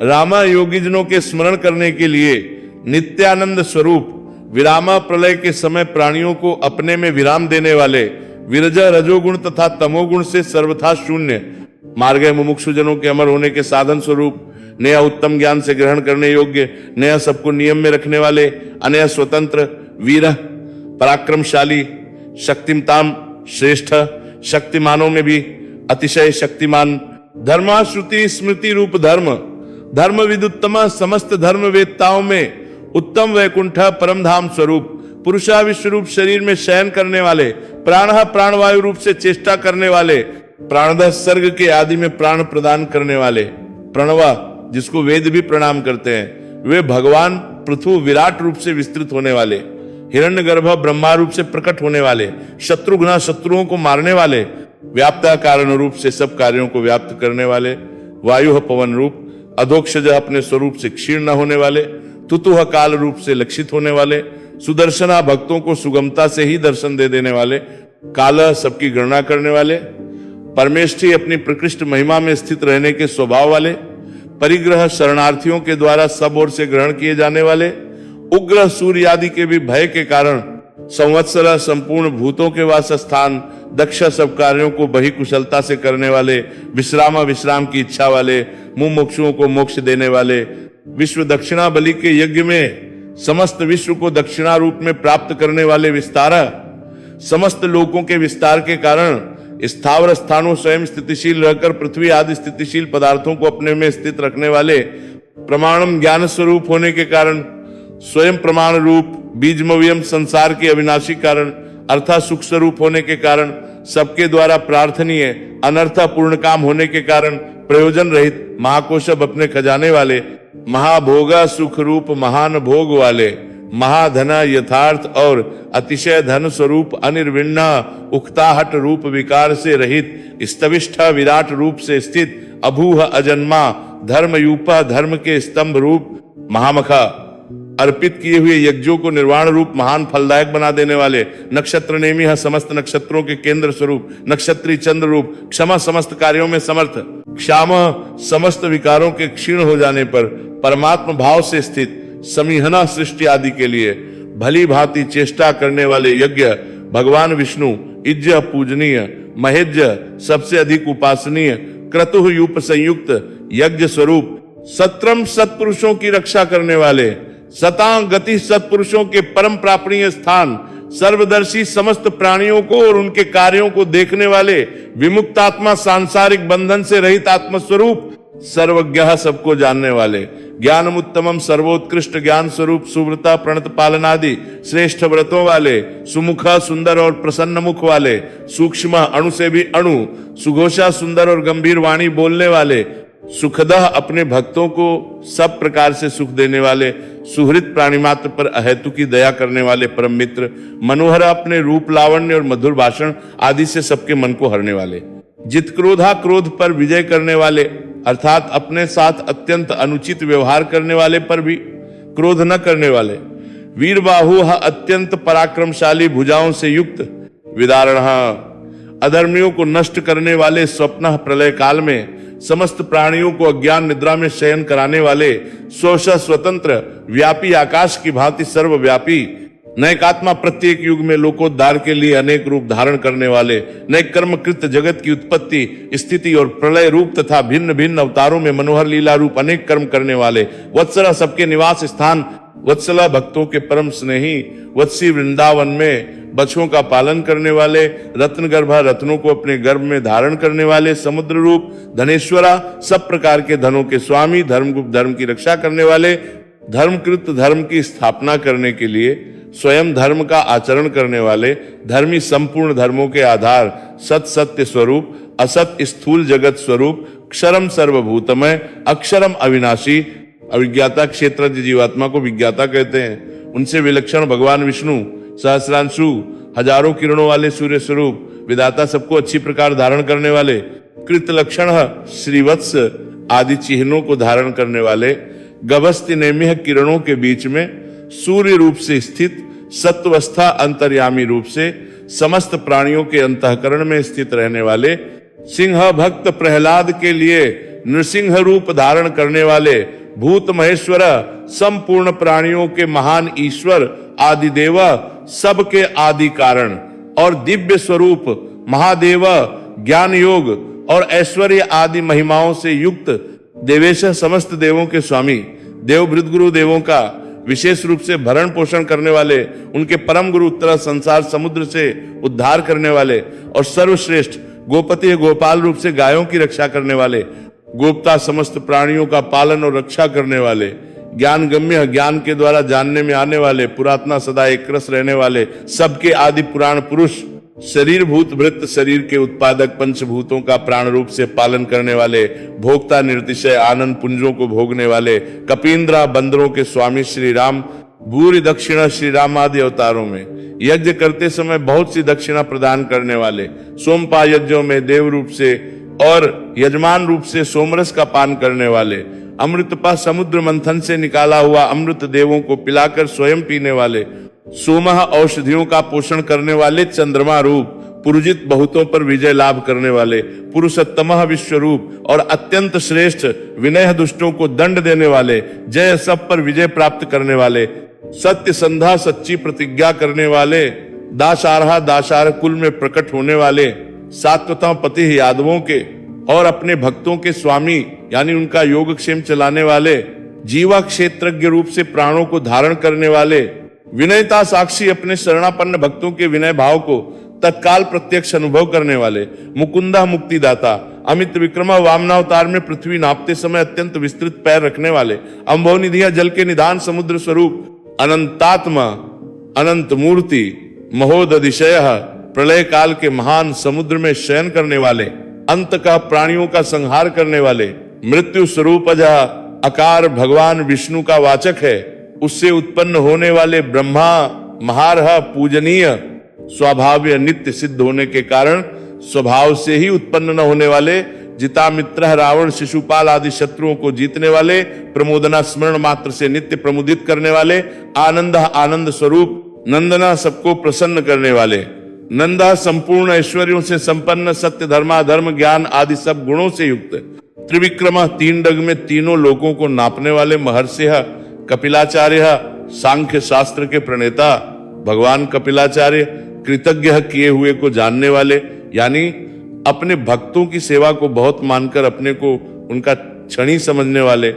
S1: रामा योगीजनों के स्मरण करने के लिए नित्यानंद स्वरूप, विरामा प्रलय के समय प्राणियों को अपने में विराम देने वाले, विरज रजोगुण तथा तमोगुण से सर्वथा शून्य, मार्ग मुमुक्षुजनों के अमर होने के साधन स्वरूप, नया उत्तम ज्ञान से ग्रहण करने योग्य, नया सबको नियम में रखने वाले, अनया स्वतंत्र, वीर पराक्रमशाली, शक्तिमताम श्रेष्ठ, शक्तिमानों में भी अतिशय शक्तिमान, धर्मा श्रुति स्मृति रूप धर्म, धर्म विदुत्तम समस्त धर्म वेदताओं में उत्तम वैकुंठ परम धाम स्वरूप, पुरुषा विश्व शरीर में शयन करने वाले, प्राण प्राणवायु रूप से चेष्टा करने वाले, प्राणद सर्ग के आदि में प्राण प्रदान करने वाले, प्रणवा जिसको वेद भी प्रणाम करते हैं, वे भगवान पृथु विराट रूप से विस्तृत होने वाले, हिरण्यगर्भ ब्रह्मा रूप से प्रकट होने वाले, शत्रुघ्न शत्रुओं को मारने वाले, व्याप्ता कारण रूप से सब कार्यों को व्याप्त करने वाले, वायु पवन रूप, अधोक्षज अपने स्वरूप से क्षीण न होने वाले, तुतुह काल रूप से लक्षित होने वाले, सुदर्शना भक्तों को सुगमता से ही दर्शन दे देने वाले, काल सबकी गणना करने वाले, परमेष्ठी अपनी प्रकृष्ट महिमा में स्थित रहने के स्वभाव वाले, परिग्रह शरणार्थियों के द्वारा सब ओर से ग्रहण किए जाने वाले, उग्र सूर्य आदि के भी भय के कारण संवत्सर संपूर्ण भूतों के वास स्थान, दक्ष सब कार्यों को बही कुशलता से करने वाले, विश्राम की इच्छा वाले, मुमुक्षुओं को मोक्ष देने वाले, विश्व दक्षिणा बलि के यज्ञ में समस्त विश्व को दक्षिणा रूप में प्राप्त करने वाले विस्तारा, समस्त लोकों के विस्तार के कारण स्थावर स्थानों स्वयं स्थितिशील रहकर पृथ्वी आदि स्थितिशील पदार्थों को अपने में स्थित रखने वाले, प्रमाणम ज्ञान स्वरूप होने के कारण स्वयं प्रमाण रूप, बीजमव्यम संसार के अविनाशी कारण अर्थात सुख स्वरूप होने के कारण, सबके द्वारा प्रार्थनीय अनर्थ पूर्ण काम होने के कारण प्रयोजन रहित महाकोशब अपने खजाने वाले, महाभोगा सुख रूप महान भोग वाले, महाधन यथार्थ और अतिशय धन स्वरूप, अनिर्विण्ण उक्ताहट रूप विकार से रहित, स्तविष्ठ विराट रूप से स्थित, अभूह अजन्मा धर्मयूपा धर्म के स्तंभ रूप, महामखा अर्पित किए हुए यज्ञों को निर्वाण रूप महान फलदायक बना देने वाले, नक्षत्र नेमी समस्त नक्षत्रों के केंद्र स्वरूप, नक्षत्री चंद्र रूप, क्षमा समस्त कार्यों में समर्थ, क्षाम समस्त विकारों के क्षीण हो जाने पर परमात्म भाव से स्थित, समीहना सृष्टि आदि के लिए भली भांति चेष्टा करने वाले यज्ञ, भगवान विष्णु इज्ज पूजनीय, महेज्य सबसे अधिक उपासनीय, क्रतुः यूप संयुक्त यज्ञ स्वरूप, सत्रम सत्पुरुषों की रक्षा करने वाले, सतां गति सत्पुरुषों के परम प्रापणीय स्थान, सर्वदर्शी समस्त प्राणियों को और उनके कार्यों को देखने वाले, विमुक्त आत्मा सांसारिक बंधन से रहित आत्मस्वरूप, सर्वज्ञ सबको जानने वाले, ज्ञान उत्तमम सर्वोत्कृष्ट ज्ञान स्वरूप, सुव्रता प्रणत पालनादि श्रेष्ठ व्रतों वाले, सुमुख सुंदर और प्रसन्न मुख वाले, सूक्ष्म अणु से भी अणु, सुघोषा सुंदर और गंभीर वाणी बोलने वाले, सुखदह अपने भक्तों को सब प्रकार से सुख देने वाले, सुहृत प्राणी मात्र पर अहेतु की दया करने वाले परम मित्र, मनोहर अपने रूप लावण्य और मधुर भाषण आदि से सबके मन को हरने वाले, जित क्रोधा क्रोध पर विजय करने वाले, अर्थात अपने साथ अत्यंत अनुचित व्यवहार करने वाले पर भी क्रोध न करने वाले, वीर बाहु अत्यंत पराक्रमशाली भुजाओं से युक्त, विदारण अधर्मियों को नष्ट करने वाले, स्वप्न प्रलय काल में समस्त प्राणियों को अज्ञान निद्रा में शयन कराने वाले, स्वश स्वतंत्र व्यापी आकाश की भांति सर्वव्यापी, नैकात्मा प्रत्येक युग में लोकोद्धार के लिए अनेक रूप धारण करने वाले, नए कर्मकृत जगत की उत्पत्ति स्थिति और प्रलय रूप तथा भिन्न भिन्न अवतारों में मनोहर लीला रूप अनेक कर्म करने वाले, वत्सरा सबके निवास स्थान, वत्सला भक्तों के परम स्नेही, वत्सी वृंदावन में बछों का पालन करने वाले, रत्न गर्भा रत्नों को अपने गर्भ में धारण करने वाले, समुद्र रूप धनेश्वरा, सब प्रकार के धनों के स्वामी, धर्मगुप्त धर्म की रक्षा करने वाले, धर्मकृत धर्म की स्थापना करने के लिए स्वयं धर्म का आचरण करने वाले, धर्मी संपूर्ण धर्मों के आधार, सत सत्य स्वरूप, असत स्थूल जगत स्वरूप, क्षरम सर्वभूतमय, अक्षरम अविनाशी, अविज्ञाता क्षेत्र जीवात्मा को विज्ञाता कहते हैं, उनसे विलक्षण भगवान विष्णु, सहस्रांशु, हजारों किरणों वाले सूर्य स्वरूप, विधाता सबको अच्छी प्रकार धारण करने वाले, कृत लक्षण श्रीवत्स आदि चिन्हों को धारण करने वाले, गभस्ति नेम्य किरणों के बीच में सूर्य रूप से स्थित, सत्वस्था अंतर्यामी रूप से समस्त प्राणियों के अंतःकरण में स्थित रहने वाले, सिंह भक्त प्रहलाद के लिए नृसिंह रूप धारण करने वाले, भूत महेश्वर, संपूर्ण प्राणियों के महान ईश्वर, आदि देव, सबके आदि कारण और दिव्य स्वरूप महादेव, ज्ञान योग और ऐश्वर्य आदि महिमाओं से युक्त देवेश, समस्त देवों के स्वामी, देव भृतगुरु देवों का विशेष रूप से भरण पोषण करने वाले, उनके परम गुरु उत्तरा संसार समुद्र से उद्धार करने वाले और सर्वश्रेष्ठ गोपति गोपाल रूप से गायों की रक्षा करने वाले, गोप्ता समस्त प्राणियों का पालन और रक्षा करने वाले, ज्ञान गम्य, ज्ञान के द्वारा जानने में आने वाले, पुरातना सदा एक रस रहने वाले, सबके आदि पुराण पुरुष, शरीर भूत वृत्त, शरीर के उत्पादक पंचभूतों का प्राण रूप से पालन करने वाले, भोक्ता निर्तिशय आनंद पुंजों को भोगने वाले, कपींद्रा बंदरों के स्वामी श्री राम, भूरि दक्षिणा श्री राम आदि अवतारों में यज्ञ करते समय बहुत सी दक्षिणा प्रदान करने वाले, सोमपा यज्ञों में देव रूप से और यजमान रूप से सोमरस का पान करने वाले, अमृतपा समुद्र मंथन से निकाला हुआ अमृत देवों को पिलाकर स्वयं पीने वाले, सोमह औषधियों का पोषण करने वाले, चंद्रमा रूप पुरुजित बहुतों पर विजय लाभ करने वाले, पुरुषोत्तमः विश्व रूप और अत्यंत श्रेष्ठ विनय दुष्टों को दंड देने वाले, जय सब पर विजय प्राप्त करने वाले, सत्य संधा सच्ची प्रतिज्ञा करने वाले, दाशारहा दाशार कुल में प्रकट होने वाले, सात्वता पति यादवों के और अपने भक्तों के स्वामी यानी उनका योगक्षेम चलाने वाले, जीवा क्षेत्रज्ञ रूप से प्राणों को धारण करने वाले, विनयता साक्षी अपने शरणापन्न भक्तों के विनय भाव को तत्काल प्रत्यक्ष अनुभव करने वाले, मुकुंदा मुक्तिदाता, अमित विक्रमा वामनावतार में पृथ्वी नापते समय अत्यंत विस्तृत पैर रखने वाले, अम्भव निधिया जल के निधान समुद्र स्वरूप, अनंतात्मा, अनंत मूर्ति, महोदधिशय, प्रलय काल के महान समुद्र में शयन करने वाले, अंत का प्राणियों का संहार करने वाले, मृत्यु स्वरूप जहाँ अकार भगवान विष्णु का वाचक है, उससे उत्पन्न होने वाले ब्रह्मा महारह पूजनीय, स्वभाव्य नित्य सिद्ध होने के कारण स्वभाव से ही उत्पन्न न होने वाले, जितामित्र रावण शिशुपाल आदि शत्रुओं को जीतने वाले, प्रमोदना स्मरण मात्र से नित्य प्रमुदित करने वाले, आनंद आनंद स्वरूप, नंदना सबको प्रसन्न करने वाले, नंदा संपूर्ण ऐश्वर्यों से संपन्न, सत्य धर्मा धर्म ज्ञान आदि सब गुणों से युक्त, त्रिविक्रमा तीन डग में तीनों लोकों को नापने वाले, महर्षि कपिलाचार्य, सांख्य शास्त्र के प्रणेता भगवान कपिलाचार्य, कृतज्ञ किए हुए को जानने वाले यानी अपने भक्तों की सेवा को बहुत मानकर अपने को उनका क्षणी समझने वाले,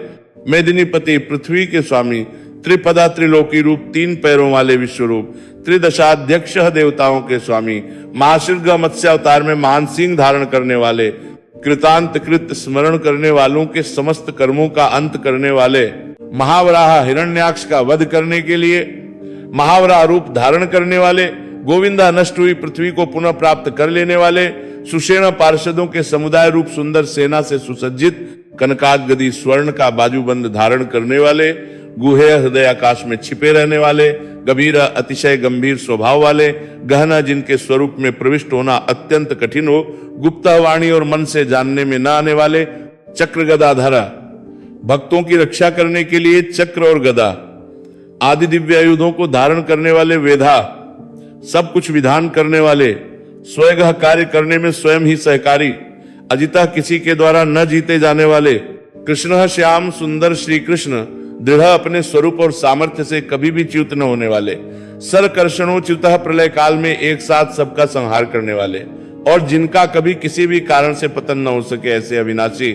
S1: मेदिनीपति पृथ्वी के स्वामी, त्रिपदा त्रिलोकी रूप तीन पैरों वाले विश्वरूप, त्रिदशाध्यक्ष देवताओं के स्वामी, महाशीर्घ मत्स्य अवतार में महान सिंह धारण करने वाले, कृतांत कृत स्मरण करने वालों के समस्त कर्मों का अंत करने वाले, महावराह हिरण्याक्ष का वध करने के लिए महावराह रूप धारण करने वाले, गोविंदा नष्ट हुई पृथ्वी को पुनः प्राप्त कर लेने वाले, सुषेण पार्षदों के समुदाय रूप सुंदर सेना से सुसज्जित, कनकाद गदी स्वर्ण का बाजूबंद धारण करने वाले, गुहे हृदय आकाश में छिपे रहने वाले, गंभीर अतिशय गंभीर स्वभाव वाले, गहना जिनके स्वरूप में प्रविष्ट होना अत्यंत कठिन हो, गुप्ता वाणी और मन से जानने में न आने वाले, चक्र गदाधरा भक्तों की रक्षा करने के लिए चक्र और गदा आदि दिव्य आयुधों को धारण करने वाले, वेधा सब कुछ विधान करने वाले, स्वयं कार्य करने में स्वयं ही सहकारी, अजिता किसी के द्वारा न जीते जाने वाले, कृष्ण श्याम सुंदर श्री कृष्ण दृढ़ अपने स्वरूप और सामर्थ्य से कभी भी च्युत न होने वाले, सरकर्षणों च्युतः प्रलय काल में एक साथ सबका संहार करने वाले और जिनका कभी किसी भी कारण से पतन न हो सके ऐसे अविनाशी,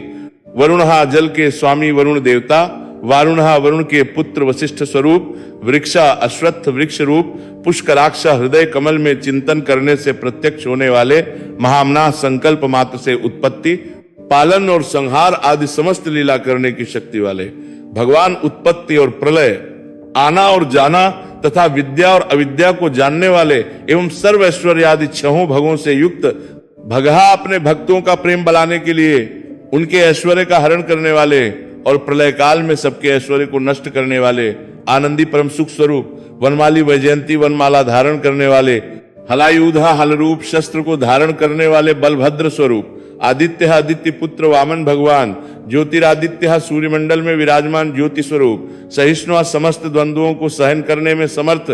S1: वरुण जल के स्वामी वरुण देवता, वारुणः वरुण के पुत्र वशिष्ठ स्वरूप, वृक्षा अश्वत्थ वृक्ष रूप, पुष्कराक्ष हृदय कमल में चिंतन करने से प्रत्यक्ष होने वाले, महामना संकल्प मात्र से उत्पत्ति, पालन और संहार आदि समस्त लीला करने की शक्ति वाले, भगवान उत्पत्ति और प्रलय, आना और जाना तथा विद्या और अविद्या को जानने वाले एवं सर्व ऐश्वर्य आदि छहों भगों से युक्त, भगहा अपने भक्तों का प्रेम बलाने के लिए उनके ऐश्वर्य का हरण करने वाले और प्रलय काल में सबके ऐश्वर्य को नष्ट करने वाले, आनंदी परम सुख स्वरूप, वनमाली वैजयंती वनमाला धारण करने वाले, हलायुधा हल रूप शस्त्र को धारण करने वाले बलभद्र स्वरूप, आदित्य आदित्य पुत्र वामन भगवान, ज्योतिरादित्य सूर्यमंडल में विराजमान ज्योति स्वरूप, सहिष्णु समस्त द्वंद्वों को सहन करने में समर्थ,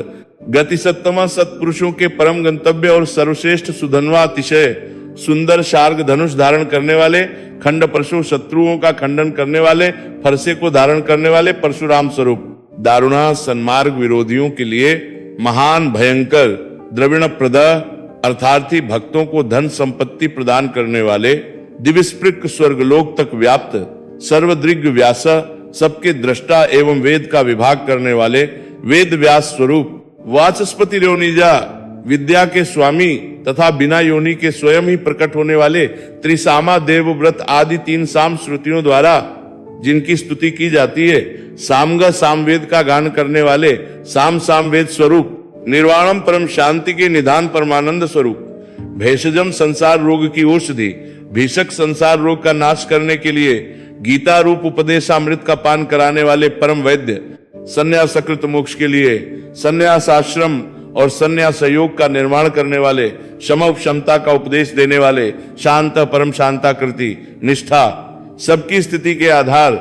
S1: गति सत्तमा सत्पुरुषों के परम गंतव्य और सर्वश्रेष्ठ सुधनवा अतिशय सुंदर शार्ग धनुष धारण करने वाले, खंड परशु शत्रुओं का खंडन करने वाले, फरसे को धारण करने वाले परशुराम स्वरूप, दारुणा सन्मार्ग विरोधियों के लिए महान भयंकर द्रविण प्रद अर्थार्थी भक्तों को धन संपत्ति प्रदान करने वाले, दिविस्पृक स्वर्गलोक तक व्याप्त सर्वदृग्ग व्यास सबके दृष्टा एवं वेद का विभाग करने वाले, वेद व्यास स्वरूप, वाचस्पति योनिजा विद्या के स्वामी तथा बिना योनि के स्वयं ही प्रकट होने वाले, त्रिसामा देवव्रत आदि 3 साम श्रुतियों द्वारा जिनकी स्तुति की जाती है, सामगा सामवेद का गान करने वाले, साम सामवेद स्वरूप, निर्वाणम परम शांति के निधान परमानंद स्वरूप, भेषजम संसार रोग की औषधि, भीषक संसार रोग का नाश करने के लिए गीता रूप उपदेशामृत का पान कराने वाले परम वैद्य, संन्यासकृत मोक्ष के लिए संन्यास आश्रम और संन्यास योग का निर्माण करने वाले, क्षमा क्षमता का उपदेश देने वाले, शांत परम शांताकृति, निष्ठा, सबकी स्थिति के आधार,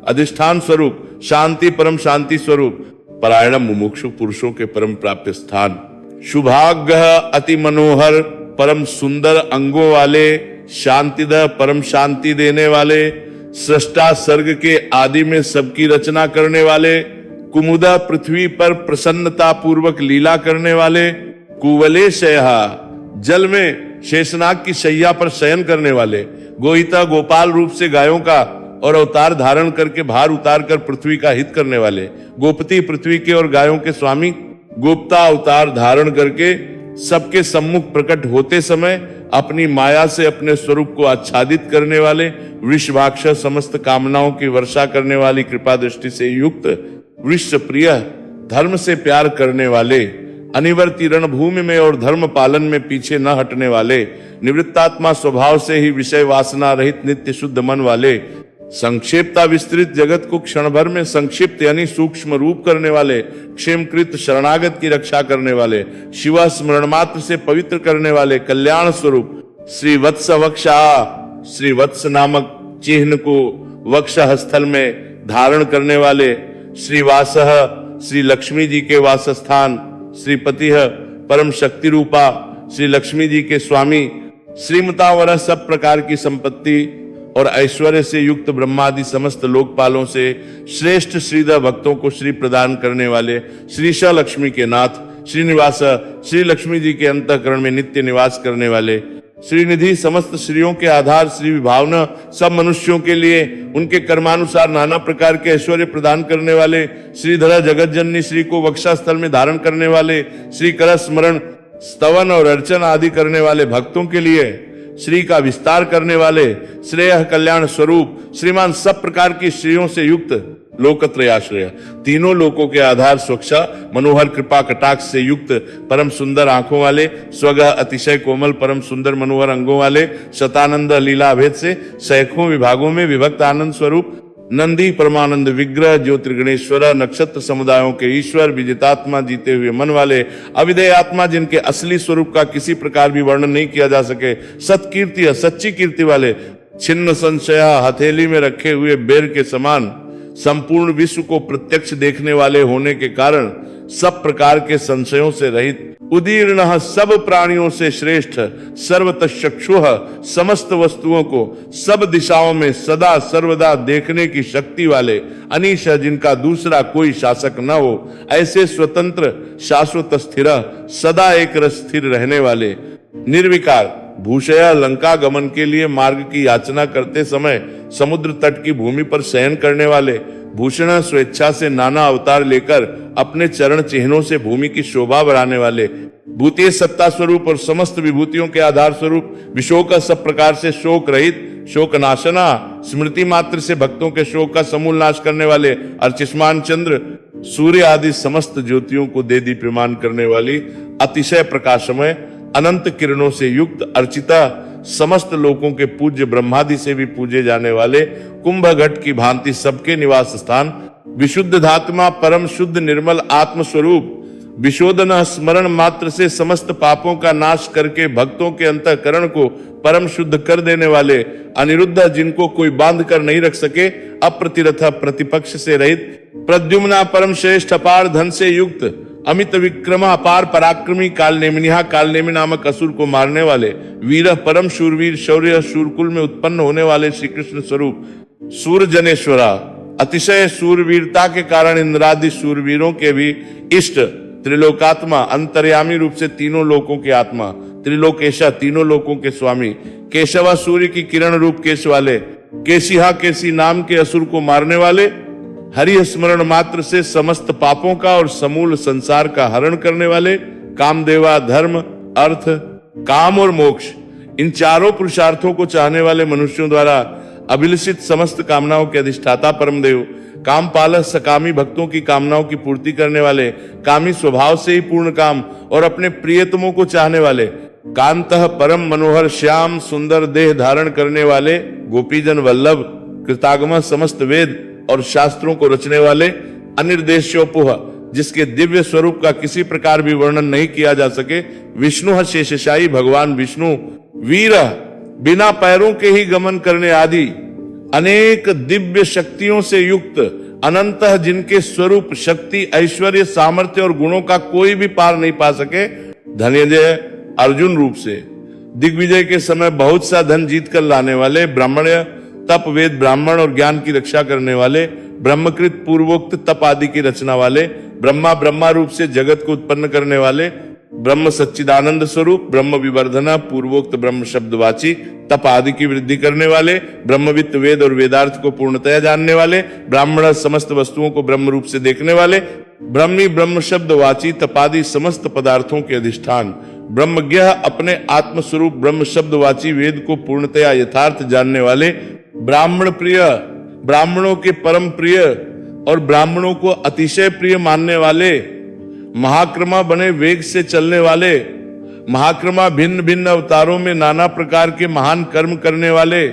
S1: अधिष्ठान स्वरूप, शांति परम शांति स्वरूप, परायण मुमुक्षु पुरुषों के परम प्राप्य स्थान, शुभाग्य अति मनोहर परम सुंदर अंगों वाले, शांतिद परम शांति देने वाले, सृष्टा सर्ग के आदि में सबकी रचना करने वाले, कुमुदा पृथ्वी पर प्रसन्नता पूर्वक लीला करने वाले, कुवले शयहा जल में शेषनाग की शैया पर शयन करने वाले, गोहिता गोपाल रूप से गायों का और अवतार धारण करके भार उतार कर पृथ्वी का हित करने वाले, गोपति पृथ्वी के और गायों के स्वामी, गोप्ता अवतार धारण करके सबके सम्मुख प्रकट होते समय अपनी माया से अपने स्वरूप को आच्छादित करने वाले, वृषभाक्ष समस्त कामनाओं की वर्षा करने वाली कृपा दृष्टि से युक्त, वृष प्रिय धर्म से प्यार करने वाले, अनिवर्ती रणभूमि में और धर्म पालन में पीछे न हटने वाले, निवृत्तात्मा स्वभाव से ही विषय वासना रहित नित्य शुद्ध मन वाले, संक्षेपता विस्तृत जगत को क्षण भर में संक्षिप्त यानी सूक्ष्म रूप करने वाले, क्षेमकृत शरणागत की रक्षा करने वाले, शिवा स्मरण मात्र से पवित्र करने वाले, कल्याण स्वरूप, श्री वत्स वक्षा, श्री वत्स नामक चिन्ह को वक्ष स्थल में धारण करने वाले, श्रीवासः श्री लक्ष्मी जी के वासस्थान, श्रीपति परम शक्ति रूपा श्री लक्ष्मी जी के स्वामी, श्रीमतावर सब प्रकार की संपत्ति और ऐश्वर्य से युक्त ब्रह्मादि समस्त लोकपालों से श्रेष्ठ श्रीधर भक्तों को श्री प्रदान करने वाले, श्रीशा लक्ष्मी के नाथ, श्रीनिवास श्री लक्ष्मी जी के अंतःकरण में नित्य निवास करने वाले, श्रीनिधि समस्त श्रीयों के आधार, श्री विभावना सब मनुष्यों के लिए उनके कर्मानुसार नाना प्रकार के ऐश्वर्य प्रदान करने वाले, श्रीधरा जगत जननी श्री को वक्षा स्थल में धारण करने वाले, श्री कर स्मरण स्तवन और अर्चन आदि करने वाले भक्तों के लिए श्री का विस्तार करने वाले, श्रेय कल्याण स्वरूप, श्रीमान सब प्रकार की श्रीयों से युक्त, लोकत्रयाश्रय तीनों लोकों के आधार, स्वच्छा मनोहर कृपा कटाक्ष से युक्त, परम सुंदर आंखों वाले, स्वग अतिशय कोमल परम सुंदर मनोहर अंगों वाले, शतानंद लीला भेद से सैकड़ों विभागों में विभक्त आनंद स्वरूप, नंदी परमानंद विग्रह, ज्योतिर्गणेश्वर, नक्षत्र समुदायों के ईश्वर, विजितात्मा जीते हुए मन वाले, अविदेय आत्मा जिनके असली स्वरूप का किसी प्रकार भी वर्णन नहीं किया जा सके, सत्कीर्ति सच्ची कीर्ति वाले, छिन्न संशय हथेली में रखे हुए बेर के समान संपूर्ण विश्व को प्रत्यक्ष देखने वाले होने के कारण सब प्रकार के संशयों से रहित, उदीर्ण सब प्राणियों से श्रेष्ठ, सर्वतः चक्षुः समस्त वस्तुओं को सब दिशाओं में सदा सर्वदा देखने की शक्ति वाले, अनीश जिनका दूसरा कोई शासक न हो, ऐसे स्वतंत्र शाश्वत स्थिर सदा एक रस स्थिर रहने वाले, निर्विकार भूषया लंका गमन के लिए मार्ग की याचना करते समय समुद्र तट की भूमि पर शयन करने वाले, भूषण स्वेच्छा से नाना अवतार लेकर अपने चरण चिन्हों से भूमि की शोभा बढ़ाने वाले, भूतीय सत्ता स्वरूप और समस्त विभूतियों के आधार स्वरूप विशोक का सब प्रकार से शोक रहित, शोक नाशना, स्मृति मात्र से भक्तों के शोक का समूल नाश करने वाले अर्चिष्मान चंद्र, सूर्य आदि समस्त ज्योतियों को दे दीप्यमान करने वाली, अतिशय प्रकाशमय अनंत किरणों से युक्त अर्चिता, समस्त लोगों के पूज्य ब्रह्मादि से भी पूजे जाने वाले, कुंभ घट की भांति सबके निवास स्थान, विशुद्ध धात्मा परम शुद्ध निर्मल आत्म स्वरूप, विशोधन स्मरण मात्र से समस्त पापों का नाश करके भक्तों के अंतःकरण को परम शुद्ध कर देने वाले, अनिरुद्ध जिनको कोई बांध कर नहीं रख सके, अप्रतिरथ प्रतिपक्ष से रहित, प्रद्युम्ना परम श्रेष्ठ अपार धन से युक्त, अमित विक्रमा अपार पराक्रमी, कालनेमिनिहा कालनेमि नामक असुर को मारने वाले, वीर परम शूरवीर शौर्य शूरकुल में उत्पन्न होने वाले श्री कृष्ण स्वरूप, सूरजनेश्वरा, अतिशय शूरवीरता के कारण इंद्रादि शूरवीरों के भी इष्ट, त्रिलोकात्मा, अंतर्यामी रूप से तीनों लोकों की आत्मा, त्रिलोकेशा तीनों लोकों के स्वामी, केशवा सूर्य की किरण रूप केश वाले, केशिहा केसी नाम के असुर को मारने वाले, हरि स्मरण मात्र से समस्त पापों का और समूल संसार का हरण करने वाले, कामदेवा धर्म अर्थ काम और मोक्ष इन चारों पुरुषार्थों को चाहने वाले मनुष्यों द्वारा अभिलषित समस्त कामनाओं के अधिष्ठाता परमदेव, काम पालक सकामी भक्तों की कामनाओं की पूर्ति करने वाले, कामी स्वभाव से ही पूर्ण काम और अपने प्रियतमों को चाहने वाले, कांतः परम मनोहर श्याम सुंदर देह धारण करने वाले, गोपीजन वल्लभ कृतागम समस्त वेद और शास्त्रों को रचने वाले, अनिर्देश्योपुह जिसके दिव्य स्वरूप का किसी प्रकार भी वर्णन नहीं किया जा सके, विष्णु शेषशायी भगवान विष्णु, वीर बिना पैरों के ही गमन करने आदि अनेक दिव्य शक्तियों से युक्त, अनंत जिनके स्वरूप शक्ति ऐश्वर्य सामर्थ्य और गुणों का कोई भी पार नहीं पा सके, धनंजय अर्जुन रूप से दिग्विजय के समय बहुत सा धन जीत कर लाने वाले, ब्राह्मण्य तप वेद ब्राह्मण और ज्ञान की रक्षा करने वाले, ब्रह्मकृत पूर्वोक्त तप आदि की रचना वाले, ब्रह्मा रूप से जगत को उत्पन्न करने वाले, ब्रह्म सच्चिदानंद स्वरूप, ब्रह्म विवर्धना पूर्वोक्त ब्रह्म शब्दवाची तप आदि की वृद्धि करने वाले, ब्रह्मवित्त वेद और वेदार्थ को पूर्णतया जानने वाले, ब्राह्मण समस्त वस्तुओं को ब्रह्म रूप से देखने वाले, ब्रह्मी ब्रह्म शब्दवाची तपादि समस्त पदार्थों के अधिष्ठान, ब्रह्मज्ञ अपने आत्म स्वरूप ब्रह्म शब्दवाची वेद को पूर्णतया यथार्थ जानने वाले, ब्राह्मण प्रिय ब्राह्मणों के परम प्रिय और ब्राह्मणों को अतिशय प्रिय मानने वाले, महाक्रमा बने वेग से चलने वाले, महाक्रमा भिन्न भिन्न अवतारों में नाना प्रकार के महान कर्म करने वाले,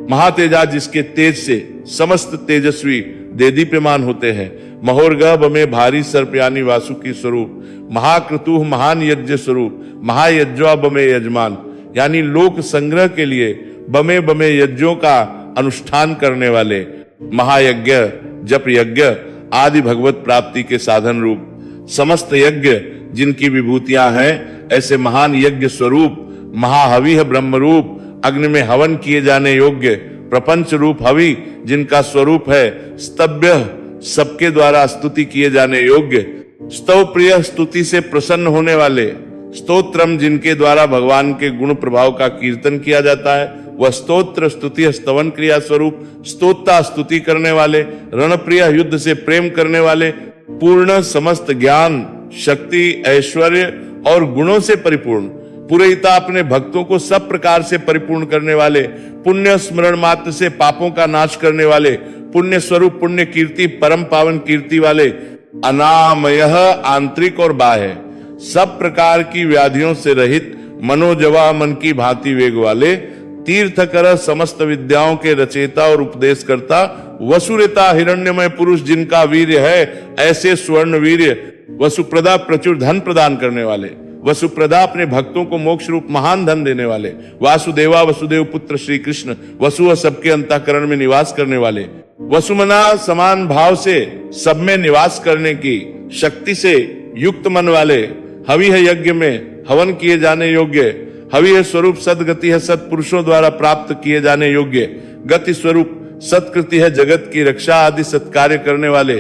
S1: महातेजा जिसके तेज से समस्त तेजस्वी देदीप्यमान होते हैं, महोर्ग बमे भारी सर्पयानी वासुकी स्वरूप, महाक्रतुः महान यज्ञ स्वरूप, महायज्वा बमे यजमान यानी लोक संग्रह के लिए बमे बमे यज्ञों का अनुष्ठान करने वाले, महायज्ञ जप यज्ञ आदि भगवत प्राप्ति के साधन रूप, समस्त यज्ञ जिनकी विभूतियां हैं ऐसे महान यज्ञ स्वरूप, महाहवि ब्रह्म रूप, अग्नि में हवन किए जाने योग्य, प्रपंच रूप हवि जिनका स्वरूप है, स्तव्य सबके द्वारा स्तुति किए जाने योग्य, स्तव प्रिय स्तुति से प्रसन्न होने वाले, स्तोत्रम जिनके द्वारा भगवान के गुण प्रभाव का कीर्तन किया जाता है, वह स्तोत्र स्तुति स्तवन क्रिया स्वरूप, स्तोता स्तुति करने वाले, रणप्रिय युद्ध से प्रेम करने वाले, पूर्ण समस्त ज्ञान शक्ति ऐश्वर्य और गुणों से परिपूर्ण, पुरहिता अपने भक्तों को सब प्रकार से परिपूर्ण करने वाले, पुण्य स्मरण मात्र से पापों का नाश करने वाले, पुण्य स्वरूप पुण्य कीर्ति परम पावन कीर्ति वाले, अनामय आंतरिक और बाह्य सब प्रकार की व्याधियों से रहित, मनोजवा मन की भांति वेग वाले, तीर्थकर समस्त विद्याओं के रचयिता और उपदेशकर्ता, वसुरेता हिरण्यमय पुरुष जिनका वीर्य है ऐसे स्वर्ण वीर्य, वसुप्रदा प्रचुर धन प्रदान करने वाले, वसुप्रदा अपने भक्तों को मोक्ष रूप महान धन देने वाले, वासुदेवा वसुदेव पुत्र श्री कृष्ण, वसु सबके अंतःकरण में निवास करने वाले, वसुमना समान भाव से सब में निवास करने की शक्ति से युक्त मन वाले, हवि है यज्ञ में हवन किए जाने योग्य, हवि है स्वरूप सदगति है सत्पुरुषों द्वारा प्राप्त किए जाने योग्य, गति स्वरूप सत्कृति है जगत की रक्षा आदि सत्कार्य करने वाले,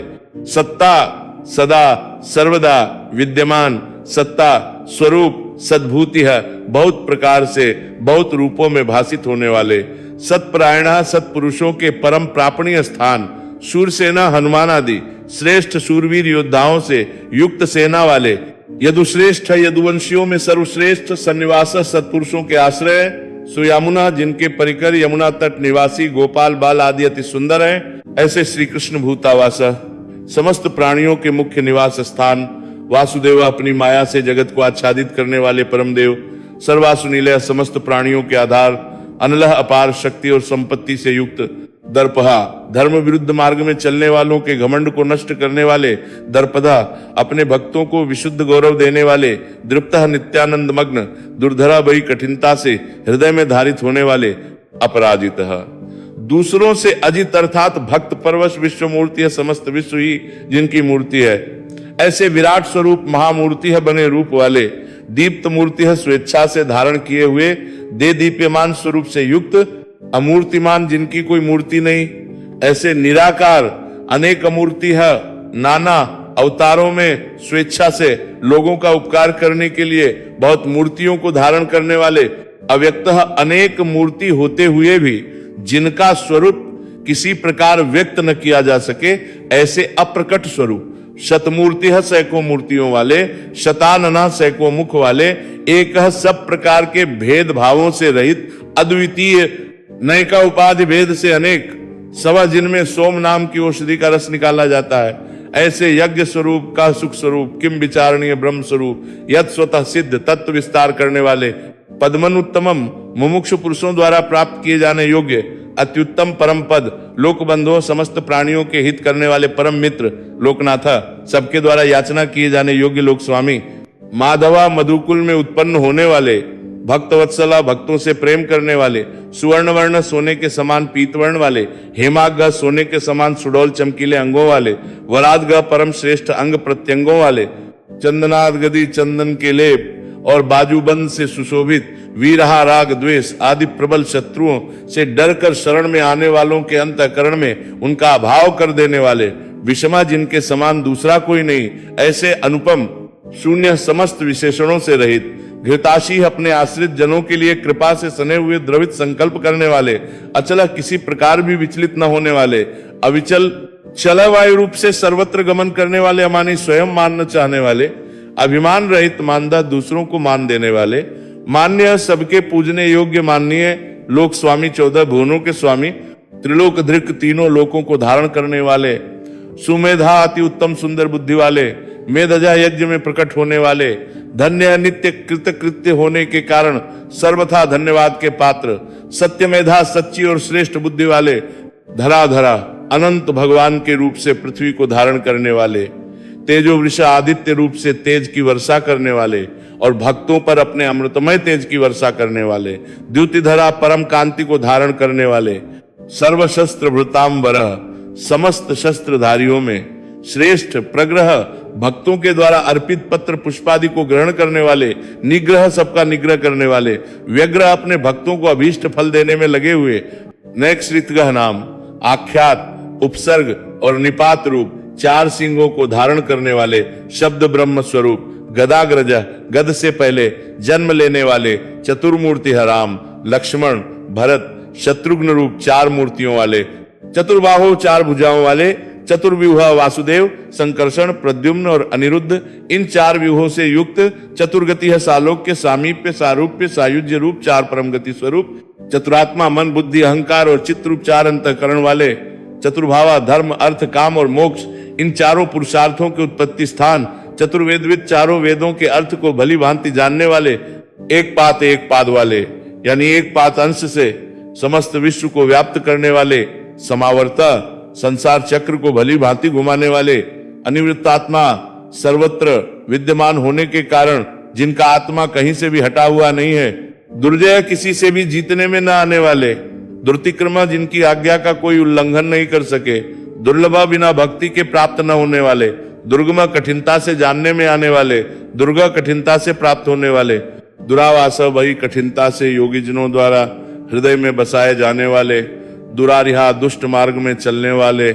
S1: सत्ता सदा सर्वदा विद्यमान, सत्ता स्वरूप सद्भूति है बहुत प्रकार से बहुत रूपों में भाषित होने वाले, सत्परायण सत्पुरुषों के परम प्रापणीय स्थान, शूरसेना हनुमान आदि श्रेष्ठ शूरवीर योद्धाओं से युक्त सेना वाले, यदुश्रेष्ठ यदुवंशियों में सर्वश्रेष्ठ सन्निवास सत्पुरुषों के आश्रय, सुयामुना जिनके परिकर यमुना तट निवासी गोपाल बाल आदि अति सुंदर हैं, ऐसे श्री कृष्ण भूतावास समस्त प्राणियों के मुख्य निवास स्थान, वासुदेव अपनी माया से जगत को आच्छादित करने वाले परमदेव, सर्वासुनीलय समस्त प्राणियों के आधार, अनलह अपार शक्ति और संपत्ति से युक्त, दर्पहा धर्म विरुद्ध मार्ग में चलने वालों के घमंड को नष्ट करने वाले, दर्पदा अपने भक्तों को विशुद्ध गौरव देने वाले, दृप्तः नित्यानंद मग्न, दुर्धरा बड़ी कठिनता से हृदय में धारित होने वाले, अपराजितः दूसरों से अजित अर्थात भक्त परवश विश्व मूर्ति है, समस्त विश्व ही जिनकी मूर्ति है, ऐसे विराट स्वरूप महामूर्ति है बने रूप वाले, दीप्त मूर्ति है स्वेच्छा से धारण किए हुए, दे दीप्यमान स्वरूप से युक्त, अमूर्तिमान जिनकी कोई मूर्ति नहीं, ऐसे निराकार अनेक मूर्ति है, नाना अवतारों में स्वेच्छा से लोगों का उपकार करने के लिए बहुत मूर्तियों को धारण करने वाले, अव्यक्तः अनेक मूर्ति होते हुए भी जिनका स्वरूप किसी प्रकार व्यक्त न किया जा सके, ऐसे अप्रकट स्वरूप, शतमूर्ति है सैकड़ों मूर्तियों वाले, शतानना सैकड़ों मुख वाले, एक सब प्रकार के भेद भावों से रहित, अद्वितीय नैका उपाधि भेद से अनेक, सवा जिनमें सोम नाम की औषधि का रस निकाला जाता है, ऐसे यज्ञ स्वरूप का सुख स्वरूप, किम विचारणीय ब्रह्म स्वरूप, यद स्वतः सिद्ध तत्व विस्तार करने वाले, पद्मनुत्तमम मुमुक्षु पुरुषों द्वारा प्राप्त किए जाने योग्य अत्युत्तम परम पद, लोक बंधुओं समस्त प्राणियों के हित करने वाले परम मित्र, लोकनाथा सबके द्वारा याचना किए जाने योग्य लोक स्वामी, माधवा मधुकुल में उत्पन्न होने वाले, भक्तवत्सला भक्तों से प्रेम करने वाले, सुवर्ण वर्ण सोने के समान पीतवर्ण वाले, हेमाग सोने के समान सुडौल चमकीले अंगों वाले, वरादग परम श्रेष्ठ अंग प्रत्यंगों वाले, चंदनाद गदी चंदन के लेप और बाजूबंद से सुशोभित, वीरहा राग द्वेष आदि प्रबल शत्रुओं से डरकर शरण में आने वालों के अंतःकरण में उनका अभाव कर देने वाले, विषमा जिनके समान दूसरा कोई नहीं, ऐसे अनुपम शून्य समस्त विशेषणों से रहित, घृताशी अपने आश्रित जनों के लिए कृपा से सने हुए द्रवित संकल्प करने वाले, अचल किसी प्रकार भी विचलित न होने वाले, अविचल चल वायु रूप से सर्वत्र गमन करने वाले, अमानी स्वयं मानना चाहने वाले, अभिमान रहित मानदा दूसरों को मान देने वाले, मान्य सबके पूजने योग्य माननीय लोक स्वामी, 14 भुवनों के स्वामी, त्रिलोक धृक तीनों लोकों को धारण करने वाले, सुमेधा अति उत्तम सुंदर बुद्धि वाले, मेधजा यज्ञ में प्रकट होने वाले, धन्य नित्य कृतकृत्य होने के कारण सर्वथा धन्यवाद के पात्र, सत्य मेधा सच्ची और श्रेष्ठ बुद्धि वाले, धराधरा अनंत भगवान के रूप से पृथ्वी को धारण करने वाले, तेजो वृष आदित्य रूप से तेज की वर्षा करने वाले और भक्तों पर अपने अमृतमय तेज की वर्षा करने वाले, द्युतिधरा परम कांति को धारण करने वाले, सर्वशस्त्र भृतांबर समस्त शस्त्रधारियों में श्रेष्ठ प्रग्रह, भक्तों के द्वारा अर्पित पत्र पुष्पादि को ग्रहण करने वाले, निग्रह सबका निग्रह करने वाले, व्यग्र अपने भक्तों को अभीष्ट फल देने में लगे हुए, नैक श्रितगह नाम, आख्यात, उपसर्ग और निपात रूप 4 सिंहों को धारण करने वाले, शब्द ब्रह्म स्वरूप, गदाग्रज गद से पहले जन्म लेने वाले, चतुर्मूर्ति राम, लक्ष्मण, भरत, शत्रुघ्न रूप 4 मूर्तियों वाले, चतुर्बाहो 4 भुजाओं वाले, चतुर्व्यूह वासुदेव, संकर्षण, प्रद्युम्न और अनिरुद्ध, इन 4 व्यूहों से युक्त, चतुर्गति है सालोक्य, सामीप्य, सारूप्य, सायुज्य रूप 4 परम गति स्वरूप, चतुरात्मा मन बुद्धि अहंकार और चित्त रूप 4 अंतःकरण वाले, चतुर्भावा धर्म अर्थ काम और मोक्ष, इन 4 पुरुषार्थों के उत्पत्ति स्थान, चतुर्वेदविद 4 वेदों के अर्थ को भली भांति जानने वाले, एक पाद वाले, यानी एक पात अंश से समस्त विश्व को व्याप्त करने वाले, समावर्ता संसार चक्र को भली भांति घुमाने वाले, अनिवृत्तात्मा सर्वत्र विद्यमान होने के कारण जिनका आत्मा कहीं से भी हटा हुआ नहीं है, दुर्जय किसी से भी जीतने में न आने वाले, दुर्तिक्रमा जिनकी आज्ञा का कोई उल्लंघन नहीं कर सके, दुर्लभा बिना भक्ति के प्राप्त न होने वाले, दुर्गम कठिनता से जानने में आने वाले, दुर्गा कठिनता से प्राप्त होने वाले, दुरावास वही कठिनता से योगी जनों द्वारा हृदय में बसाए जाने वाले, दुरारिहा दुष्ट मार्ग में चलने वाले,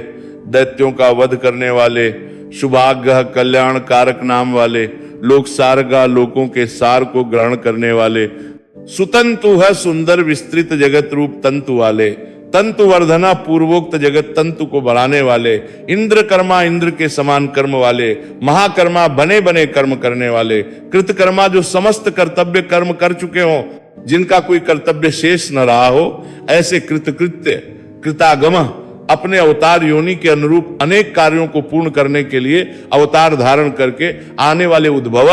S1: दैत्यों का वध करने वाले, शुभाग्रह कल्याण कारक नाम वाले, लोक सारगा लोकों के सार को ग्रहण करने वाले, सुतंतु है सुंदर विस्तृत जगत रूप तंतु वाले, तंतु वर्धना पूर्वोक्त जगत तंतु को बढ़ाने वाले, इंद्र कर्मा इंद्र के समान कर्म वाले, महाकर्मा बने बने कर्म करने वाले, कृतकर्मा जो समस्त कर्तव्य कर्म कर चुके हों, जिनका कोई कर्तव्य शेष न रहा हो, ऐसे कृतकृत्य कृतागम अपने अवतार योनि के अनुरूप अनेक कार्यों को पूर्ण करने के लिए अवतार धारण करके आने वाले उद्भव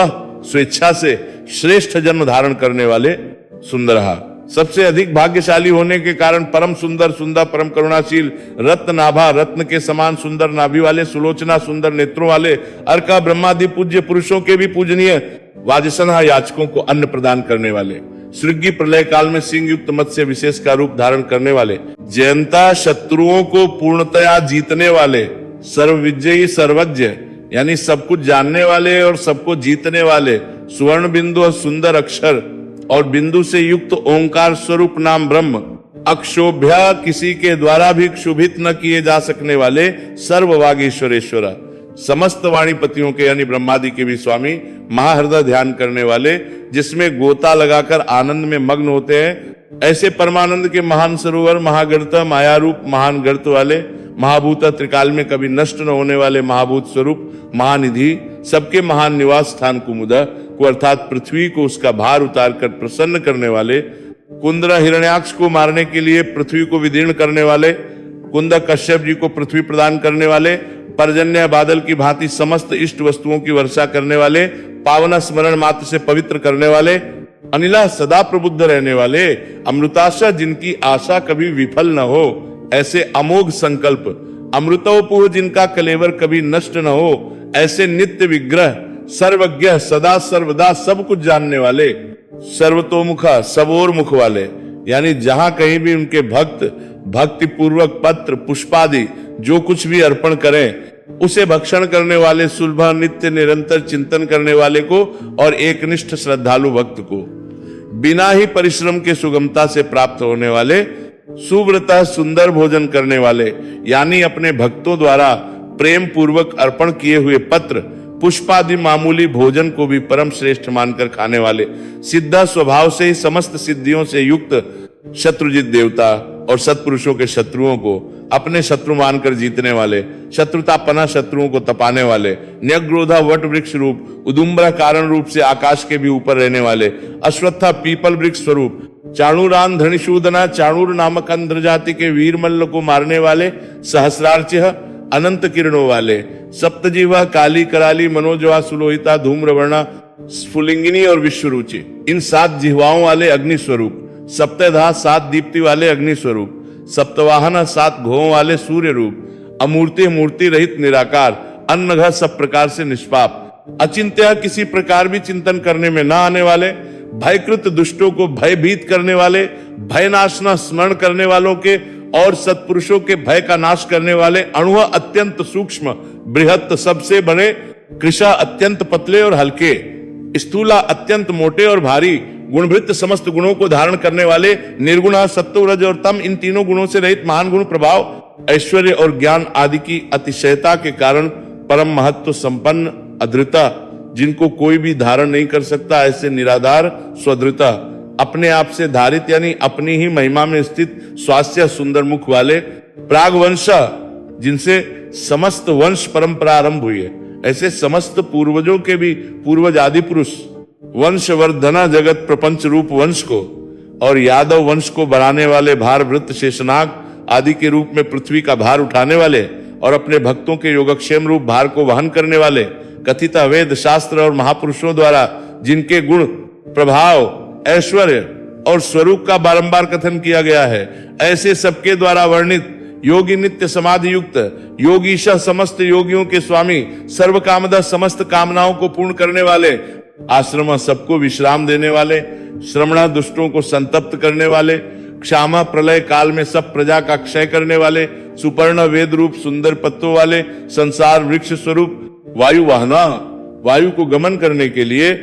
S1: स्वेच्छा से श्रेष्ठ जन्म धारण करने वाले सुंदरहा, सबसे अधिक भाग्यशाली होने के कारण परम सुंदर सुंदर परम करुणाशील, रत्न नाभा रत्न के समान सुंदर नाभि वाले, सुलोचना सुंदर नेत्रों वाले, अर्का ब्रह्मादि पूज्य पुरुषों के भी पूजनीय, वाजसनहा याचकों को अन्न प्रदान करने वाले, सृग्गी प्रलय काल में सिंह युक्त मत्स्य विशेष का रूप धारण करने वाले, जयंता शत्रुओं को पूर्णतया जीतने वाले, सर्वविजयी सर्वज्ञ यानी सब कुछ जानने वाले और सबको जीतने वाले, स्वर्ण बिंदु और सुंदर अक्षर और बिंदु से युक्त ओंकार स्वरूप नाम ब्रह्म, अक्षोभ्य किसी के द्वारा भी क्षुभित न किए जा सकने वाले सर्ववागीश्वरेश्वर, समस्त वाणीपतियों के यानी ब्रह्मादि के भी स्वामी, महाहृदय ध्यान करने वाले, जिसमें गोता लगाकर आनंद में मग्न होते हैं, ऐसे परमानंद के महान सरोवर, महागर्त माया रूप महान गर्त वाले, महाभूत त्रिकाल में कभी नष्ट न होने वाले महाभूत स्वरूप, महानिधि, सबके महान निवास स्थान कुमुदा को अर्थात पृथ्वी को उसका भार उतार कर प्रसन्न करने वाले, कुंद्र हिरण्याक्ष को मारने के लिए पृथ्वी को विदीर्ण करने वाले, कुंद कश्यप जी को पृथ्वी प्रदान करने वाले, पर्जन्य बादल की भांति समस्त इष्ट वस्तुओं की वर्षा करने वाले, पावन स्मरण मात्र से पवित्र करने वाले, अनिला सदा प्रबुद्ध रहने वाले, अमृताशा जिनकी आशा कभी विफल न हो, ऐसे अमोघ संकल्प, अमृतोपुह जिनका कलेवर कभी नष्ट न हो, ऐसे नित्य विग्रह, सर्वज्ञ सदा सर्वदा सब कुछ जानने वाले, सर्वतोमुखा सबोर मुख वाले, यानी जहां कहीं भी उनके भक्त भक्ति पूर्वक पत्र पुष्पादि जो कुछ भी अर्पण करें उसे भक्षण करने वाले, सुलभ नित्य निरंतर चिंतन करने वाले को और एकनिष्ठ श्रद्धालु भक्त को, बिना ही परिश्रम के सुगमता से प्राप्त होने वाले, सुव्रत सुंदर भोजन करने वाले, यानी अपने भक्तों द्वारा प्रेम पूर्वक अर्पण किए हुए पत्र पुष्पादि मामूली भोजन को भी परम श्रेष्ठ मानकर खाने वाले, सिद्ध स्वभाव से ही समस्त सिद्धियों से युक्त शत्रुजित देवता और सत्पुरुषों के शत्रुओं को अपने शत्रु मानकर जीतने वाले, शत्रुतापना शत्रुओं को तपाने वाले, न्यग्रोधा वट वृक्ष रूप, उदुम्बरा कारण रूप से आकाश के भी ऊपर रहने वाले, अश्वत्था पीपल वृक्ष स्वरूप, चाणूरान धनिशूदना चाणूर नामक अंध्र जाति के वीर मल्ल को मारने वाले, सहस्रार्चिह अनंत किरणों वाले, सप्तजीवा काली कराली मनोजवा सुलोहिता धूम्रवर्णा स्फुलिंगिनी और विश्वरुचि, इन 7 जिह्वाओं वाले अग्नि स्वरूप, सप्तधा 7 दीप्ति वाले अग्नि स्वरूप, सप्तवाहन 7 घों वाले सूर्य रूप, अमूर्ति मूर्ति रहित निराकार, अन्नघ सब प्रकार से निष्पाप, अचिंत्य किसी प्रकार भी चिंतन करने में न आने वाले, भयकृत दुष्टों को भयभीत करने वाले, भय नाशना स्मरण करने वालों के और सत्पुरुषों के भय का नाश करने वाले, अणुः अत्यंत सूक्ष्म बृहत सबसे बड़े, कृशा अत्यंत पतले और हल्के, स्थूला अत्यंत मोटे और भारी, गुणभृत समस्त गुणों को धारण करने वाले, निर्गुणा सत्व रज और तम इन तीनों गुणों से रहित महान गुण प्रभाव, ऐश्वर्य और ज्ञान आदि की अतिशयता के कारण परम महत्व संपन्न अधृता, जिनको कोई भी धारण नहीं कर सकता, ऐसे निराधार स्वधृता, अपने आप से धारित यानी अपनी ही महिमा में स्थित स्वास्थ्य सुंदर मुख वाले, प्रागवंश जिनसे समस्त वंश परंपरा आरंभ हुई है, ऐसे समस्त पूर्वजों के भी पूर्वज आदि पुरुष, वंशवर्धना जगत प्रपंच रूप वंश को और यादव वंश को बढ़ाने वाले, भार वृत्त शेषनाग आदि के रूप में पृथ्वी का भार उठाने वाले और अपने भक्तों के योगक्षेम रूप भार को वहन करने वाले, कथित वेद शास्त्र और महापुरुषों द्वारा जिनके गुण प्रभाव ऐश्वर्य और स्वरूप का बारंबार कथन किया गया है, ऐसे सबके द्वारा वर्णित योगी नित्य समाधि युक्त योगीश समस्त योगियों के स्वामी, सर्व कामदा समस्त कामनाओं को पूर्ण करने वाले, आश्रम सबको विश्राम देने वाले, श्रमणा दुष्टों को संतप्त करने वाले, क्षामा प्रलय काल में सब प्रजा का क्षय करने वाले, सुपर्ण वेद रूप सुंदर पत्तों वाले, संसार वृक्ष स्वरूप वायु वाहना, वायु को गमन करने के लिए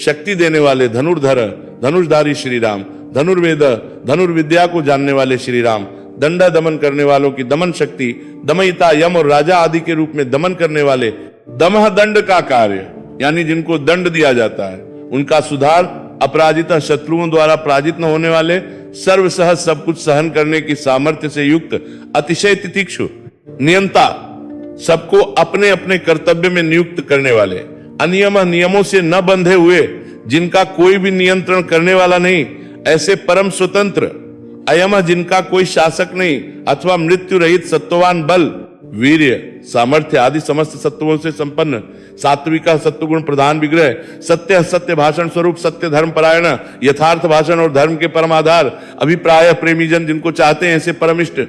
S1: शक्ति देने वाले, धनुर्धर धनुषधारी श्री राम, धनुर्वेद धनुर्विद्या को जानने वाले श्री राम, दंडा दमन करने वालों की दमन शक्ति, दमयिता यम और राजा आदि के रूप में दमन करने वाले, दमह दंड का कार्य यानी जिनको दंड दिया जाता है उनका सुधार अपराजिता, शत्रुओं द्वारा पराजित न होने वाले, सर्वसहज सब कुछ सहन करने की सामर्थ्य से युक्त, अतिशय तितिक्षु, नियंता, सबको अपने अपने कर्तव्य में नियुक्त करने वाले, अनियम, नियमों से न बंधे हुए, जिनका कोई भी नियंत्रण करने वाला नहीं, ऐसे परम स्वतंत्र, अयम, जिनका कोई शासक नहीं, अथवा मृत्यु रहित, सत्ववान, बल, वीर्य, सामर्थ्य आदि समस्त सत्वों से संपन्न, सात्विका, सत्वगुण प्रधान विग्रह, सत्य, सत्य भाषण स्वरूप, सत्य धर्म परायण, यथार्थ भाषण और धर्म के परम आधार, अभिप्राय, प्रेमीजन, जिनको चाहते हैं ऐसे परमिष्ट,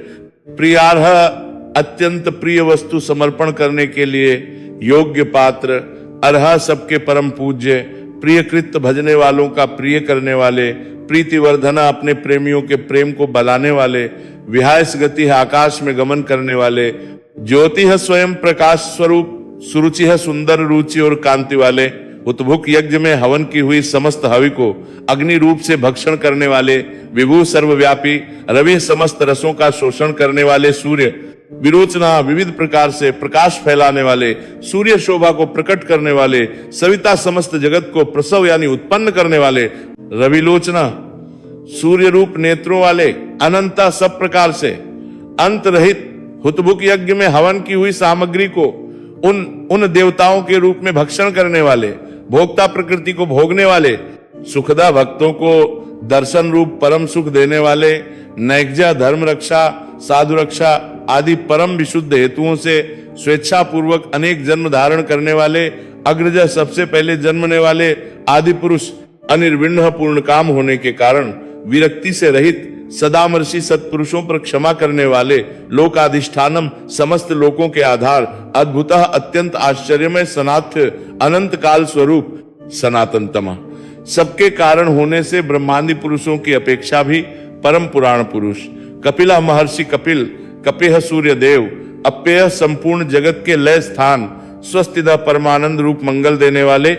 S1: प्रियार्ह, अत्यंत प्रिय वस्तु समर्पण करने के लिए योग्य पात्र, अर्ह, सबके परम पूज्य, प्रियकृत, भजने वालों का प्रिय करने वाले, प्रीतिवर्धना, अपने प्रेमियों के प्रेम को बलाने वाले, विहायस गति है, आकाश में गमन करने वाले, ज्योति है, स्वयं प्रकाश स्वरूप, सुरुचि है, सुंदर रुचि और कांति वाले, उत्भुक यज्ञ में हवन की हुई समस्त हवि को अग्नि रूप से भक्षण करने वाले, विभू, सर्वव्यापी, रवि, समस्त रसों का शोषण करने वाले, सूर्य, विरोचना, विविध प्रकार से प्रकाश फैलाने वाले, सूर्य शोभा को प्रकट करने वाले, सविता, समस्त जगत को प्रसव यानी उत्पन्न करने वाले, रविलोचना, सूर्य रूप नेत्रों वाले, अनंता, सब प्रकार से अंत रहित, हुतभुक यज्ञ में हवन की हुई सामग्री को उन देवताओं के रूप में भक्षण करने वाले, भोक्ता, प्रकृति को भोगने वाले, सुखदा, भक्तों को दर्शन रूप परम सुख देने वाले, नैज्ञा, धर्म रक्षा, साधु रक्षा आदि परम विशुद्ध हेतुओं से स्वेच्छा पूर्वक अनेक जन्म धारण करने वाले, अग्रज, सबसे पहले जन्मने वाले, आदि पुरुष, अनिर्विण्ण, पूर्ण काम होने के कारण विरक्ति से रहित, सदामर्षि, सत्पुरुषों पर क्षमा करने वाले, लोकाधिष्ठानम, समस्त लोकों के आधार, अद्भुतः, अत्यंत आश्चर्यमय, सनाथ्य, अनंत काल स्वरूप, सनातनतम, सबके कारण होने से ब्रह्मांडी पुरुषों की अपेक्षा भी परम पुराण पुरुष, कपिला, महर्षि कपिल, कपिह, सूर्य देव, अप्यय, संपूर्ण जगत के लय स्थान, स्वस्तिदा, परमानंद रूप मंगल देने वाले,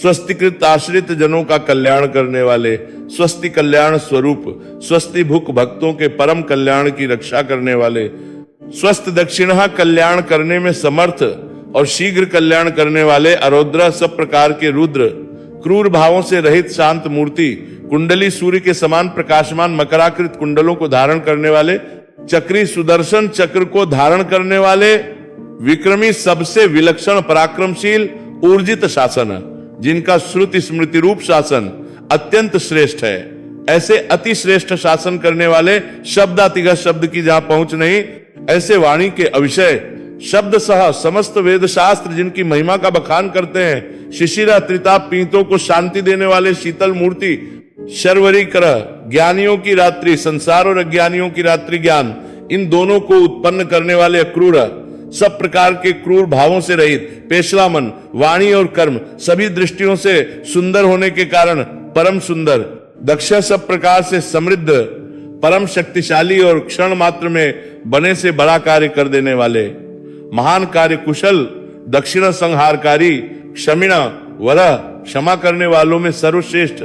S1: स्वस्तिकृत, आश्रित जनों का कल्याण करने वाले, स्वस्ति, कल्याण स्वरूप, स्वस्ति भुक, भक्तों के परम कल्याण की रक्षा करने वाले, स्वस्थ दक्षिणा, कल्याण करने में समर्थ और शीघ्र कल्याण करने वाले, अरौद्र, सब प्रकार के रुद्र, क्रूर भावों से रहित, शांत मूर्ति, कुंडली, सूर्य के समान प्रकाशमान मकराकृत कुंडलों को धारण करने वाले, चक्री, सुदर्शन चक्र को धारण करने वाले, विक्रमी, सबसे विलक्षण, पराक्रमशील, ऊर्जित शासन, जिनका श्रुति स्मृति रूप शासन अत्यंत श्रेष्ठ है, ऐसे अति श्रेष्ठ शासन करने वाले, शब्दातिगत, शब्द की जहां पहुंच नहीं, ऐसे वाणी के अविषय, शब्द सह समस्त वेद शास्त्र जिनकी महिमा का बखान करते हैं, शिशिरा, त्रिताप पीतों को शांति देने वाले, शीतल मूर्ति, शर्वरी करह, ज्ञानियों की रात्रि, संसार और अज्ञानियों की रात्रि ज्ञान, इन दोनों को उत्पन्न करने वाले, अक्रूर, सब प्रकार के क्रूर भावों से रहित, पेशलामन, वाणी और कर्म सभी दृष्टियों से सुंदर होने के कारण परम सुंदर, दक्ष, सब प्रकार से समृद्ध, परम शक्तिशाली और क्षण मात्र में बने से बड़ा कार्य कर देने वाले, महान कार्य कुशल, दक्षिण संहारकारी, क्षमिण, वरह, क्षमा करने वालों में सर्वश्रेष्ठ,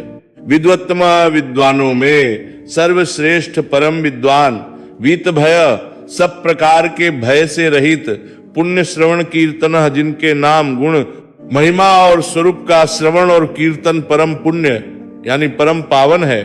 S1: विद्वत्तम, विद्वानों में सर्वश्रेष्ठ, परम विद्वान, वीत भय, सब प्रकार के भय से रहित, पुण्य श्रवण कीर्तन, जिनके नाम, गुण, महिमा और स्वरूप का श्रवण और कीर्तन परम पुण्य यानी परम पावन है,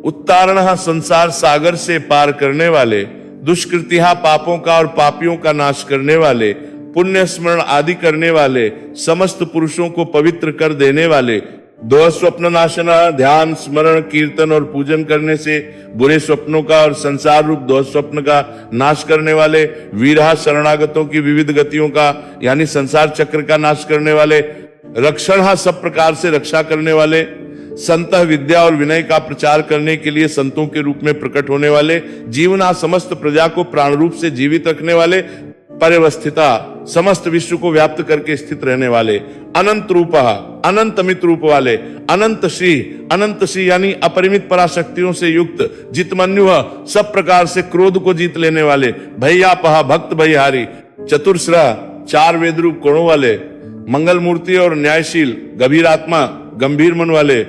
S1: उत्तारण, संसार सागर से पार करने वाले, दुष्कृतिहा, पापों का और पापियों का नाश करने वाले, पुण्य स्मरण आदि करने वाले, समस्त पुरुषों को पवित्र कर देने वाले, दो स्वप्न नाशना, ध्यान, स्मरण, कीर्तन और पूजन करने से बुरे स्वप्नों का और संसार रूप दो स्वप्न का नाश करने वाले, वीरहा, शरणागतों की विविध गतियों का यानी संसार चक्र का नाश करने वाले, रक्षण, सब प्रकार से रक्षा करने वाले, संत, विद्या और विनय का प्रचार करने के लिए संतों के रूप में प्रकट होने वाले, जीवना, समस्त प्रजा को प्राण रूप से जीवित रखने वाले, परिवस्थिता, समस्त विश्व को व्याप्त करके स्थित रहने वाले, अनंत रूप, अनंत अमित रूप वाले, अनंत श्री यानी अपरिमित पराशक्तियों से युक्त, जितमन्यु, सब प्रकार से क्रोध को जीत लेने वाले, भैयापहा, भक्त भयहारी, चतुर्श्रा, चार वेद रूप गुणों वाले, मंगल मूर्ति और न्यायशील, गंभीर आत्मा, गंभीर मन वाले,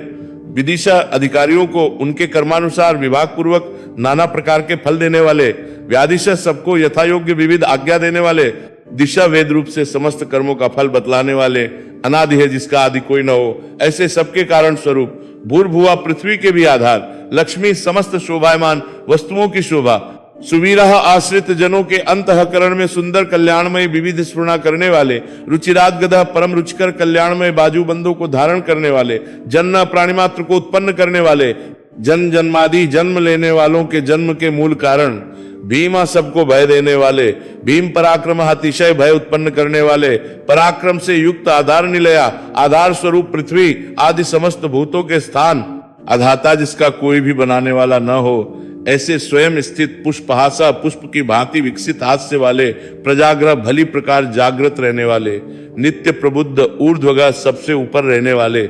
S1: विदिशा, अधिकारियों को उनके कर्मानुसार विभाग पूर्वक नाना प्रकार के फल देने वाले, व्याधिश, सबको यथा योग्य विविध आज्ञा देने वाले, दिशा वेद रूप से समस्त कर्मों का फल बतलाने वाले, अनादि है जिसका आदि कोई न हो, ऐसे सबके कारण स्वरूप, भूर्भुवा पृथ्वी के भी आधार, लक्ष्मी समस्त शोभायमान वस्तुओं की शोभा, सुवीरः आश्रित जनों के अंतःकरण में सुंदर कल्याणमय विविध स्फुरणा करने वाले, रुचिरात गदः परम रुचिकर कल्याणमय बाजूबंदों को धारण करने वाले, जन्म प्राणिमात्र को उत्पन्न करने वाले, जन जन्मादि जन्म लेने वालों के जन्म के मूल कारण, भीमा सबको भय देने वाले, भीम पराक्रम अतिशय भय उत्पन्न करने वाले, पराक्रम से युक्त आधार निलया, आधार स्वरूप पृथ्वी आदि समस्त भूतों के स्थान, अधाता जिसका कोई भी बनाने वाला न हो, ऐसे स्वयं स्थित पुष्पहासा पुष्प की भांति विकसित हास्य वाले, प्रजाग्रह भली प्रकार जागृत रहने वाले, नित्य प्रबुद्ध ऊर्ध्वगः सबसे ऊपर रहने वाले,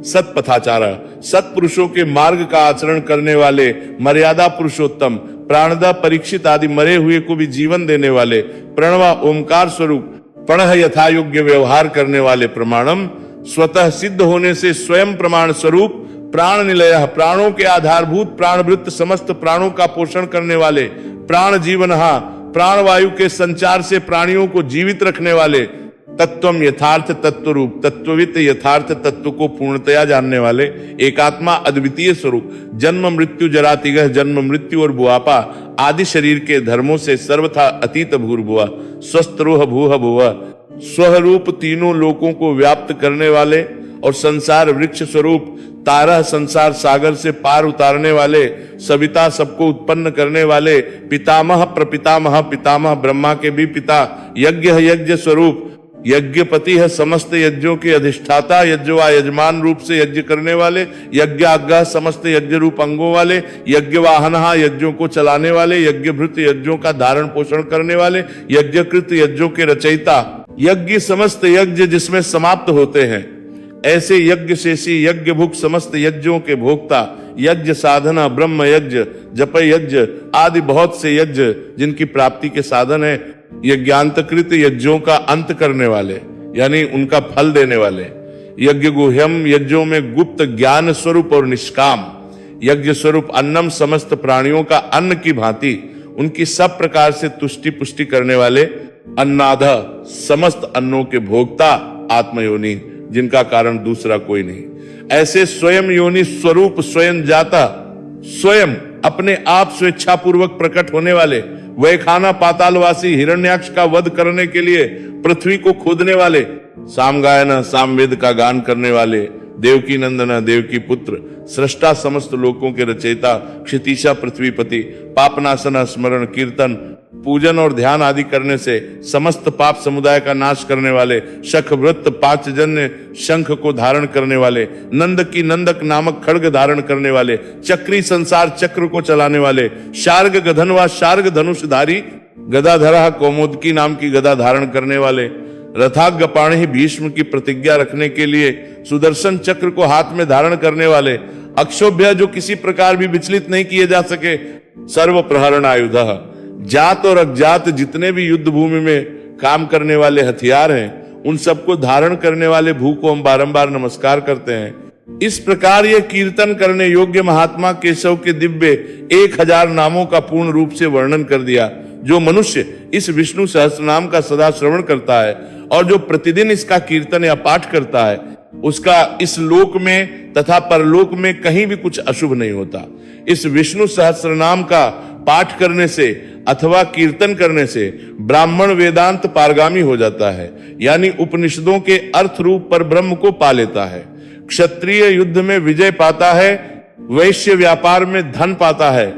S1: सत्पथाचारा सत्पुरुषों के मार्ग का आचरण करने वाले, मर्यादा पुरुषोत्तम, प्राणदा परीक्षित आदि मरे हुए को भी जीवन देने वाले, प्रणवा ओमकार स्वरूप, प्रणः यथा योग्य व्यवहार करने वाले, प्रमाणम स्वतः सिद्ध होने से स्वयं प्रमाण स्वरूप, प्राण निलय प्राणों के आधारभूत प्राणवृत्त समस्त प्राणों का पोषण करने वाले, प्राण जीवनहा प्राण वायु के संचार से प्राणियों को जीवित रखने वाले, तत्वम यथार्थ तत्व रूप तत्ववित यथार्थ तत्व को पूर्णतया जानने वाले, एकात्मा अद्वितीय स्वरूप, जन्म मृत्यु जरातिगह जन्म मृत्यु और बुआपा आदि शरीर के धर्मों से सर्वथा अतीत भूर्भुवा, स्वस्थरोह भूह भुव, स्वरूप तीनों लोकों को व्याप्त करने वाले और संसार वृक्ष स्वरूप, तारह संसार सागर से पार उतारने वाले, सविता सबको उत्पन्न करने वाले, पितामह प्रपितामह पितामह ब्रह्मा के भी पिता, यज्ञ यज्ञ स्वरूप, यज्ञपति है समस्त यज्ञों के अधिष्ठाता, यज्ञवा यजमान रूप से यज्ञ करने वाले, यज्ञाज्ञा समस्त यज्ञ रूप अंगों वाले, यज्ञवाहन यज्ञों को चलाने वाले, यज्ञभृत यज्ञों का धारण पोषण करने वाले, यज्ञकृत यज्ञों के रचयिता, यज्ञ समस्त यज्ञ जिसमें समाप्त होते हैं, ऐसे यज्ञ शेषी यज्ञ भुक समस्त यज्ञों के भोक्ता, यज्ञ साधना ब्रह्म यज्ञ जप यज्ञ आदि बहुत से यज्ञ जिनकी प्राप्ति के साधन है, यज्ञांतकृत यज्ञों का अंत करने वाले यानी उनका फल देने वाले, यज्ञ गुह्यम यज्ञों में गुप्त ज्ञान स्वरूप और निष्काम, यज्ञ स्वरूप अन्नम समस्त प्राणियों का अन्न की भांति उनकी सब प्रकार से तुष्टि पुष्टि करने वाले, अन्नाध समस्त अन्नों के भोक्ता, आत्मयोनि जिनका कारण दूसरा कोई नहीं, ऐसे स्वयं योनि स्वरूप स्वयं जाता, स्वयं अपने आप स्वेच्छा पूर्वक प्रकट होने वाले, वैखाना पातालवासी हिरण्याक्ष का वध करने के लिए पृथ्वी को खोदने वाले, सामगायन सामवेद का गान करने वाले, देवकी नंदन देवकी पुत्र, सृष्टा समस्त लोकों के रचयिता, क्षितिशा पृथ्वीपति, पापनाशन स्मरण कीर्तन पूजन और ध्यान आदि करने से समस्त पाप समुदाय का नाश करने वाले, शख वृत्त पांचजन्य शंख को धारण करने वाले, नंद की नंदक नामक खड्ग धारण करने वाले, चक्री संसार चक्र को चलाने वाले, शार्ग गधन व शार्ग धनुषधारी, गदाधरा कौमुदकी नाम की गदा धारण करने वाले, रथाग्रपाणि भीष्म की प्रतिज्ञा रखने के लिए सुदर्शन चक्र को हाथ में धारण करने वाले, अक्षोभ्य जो किसी प्रकार भी विचलित नहीं किए जा सके, सर्व प्रहरण आयुधः जात और अज्ञात जितने भी युद्ध भूमि में काम करने वाले हथियार हैं, उन सबको धारण करने वाले भू को हम बारंबार नमस्कार करते हैं। इस प्रकार ये कीर्तन करने योग्य महात्मा केशव के दिव्य 1000 नामों का पूर्ण रूप से वर्णन कर दिया। जो मनुष्य इस विष्णु सहस्त्रनाम का सदा श्रवण करता है और जो प्रतिदिन इसका कीर्तन या पाठ करता है, उसका इस लोक में तथा परलोक में कहीं भी कुछ अशुभ नहीं होता। इस विष्णु सहस्त्रनाम का पाठ करने से अथवा कीर्तन करने से ब्राह्मण वेदांत पारगामी हो जाता है, यानी उपनिषदों के अर्थ रूप पर ब्रह्म को पा लेता है, क्षत्रिय युद्ध में विजय पाता है, वैश्य व्यापार में धन पाता है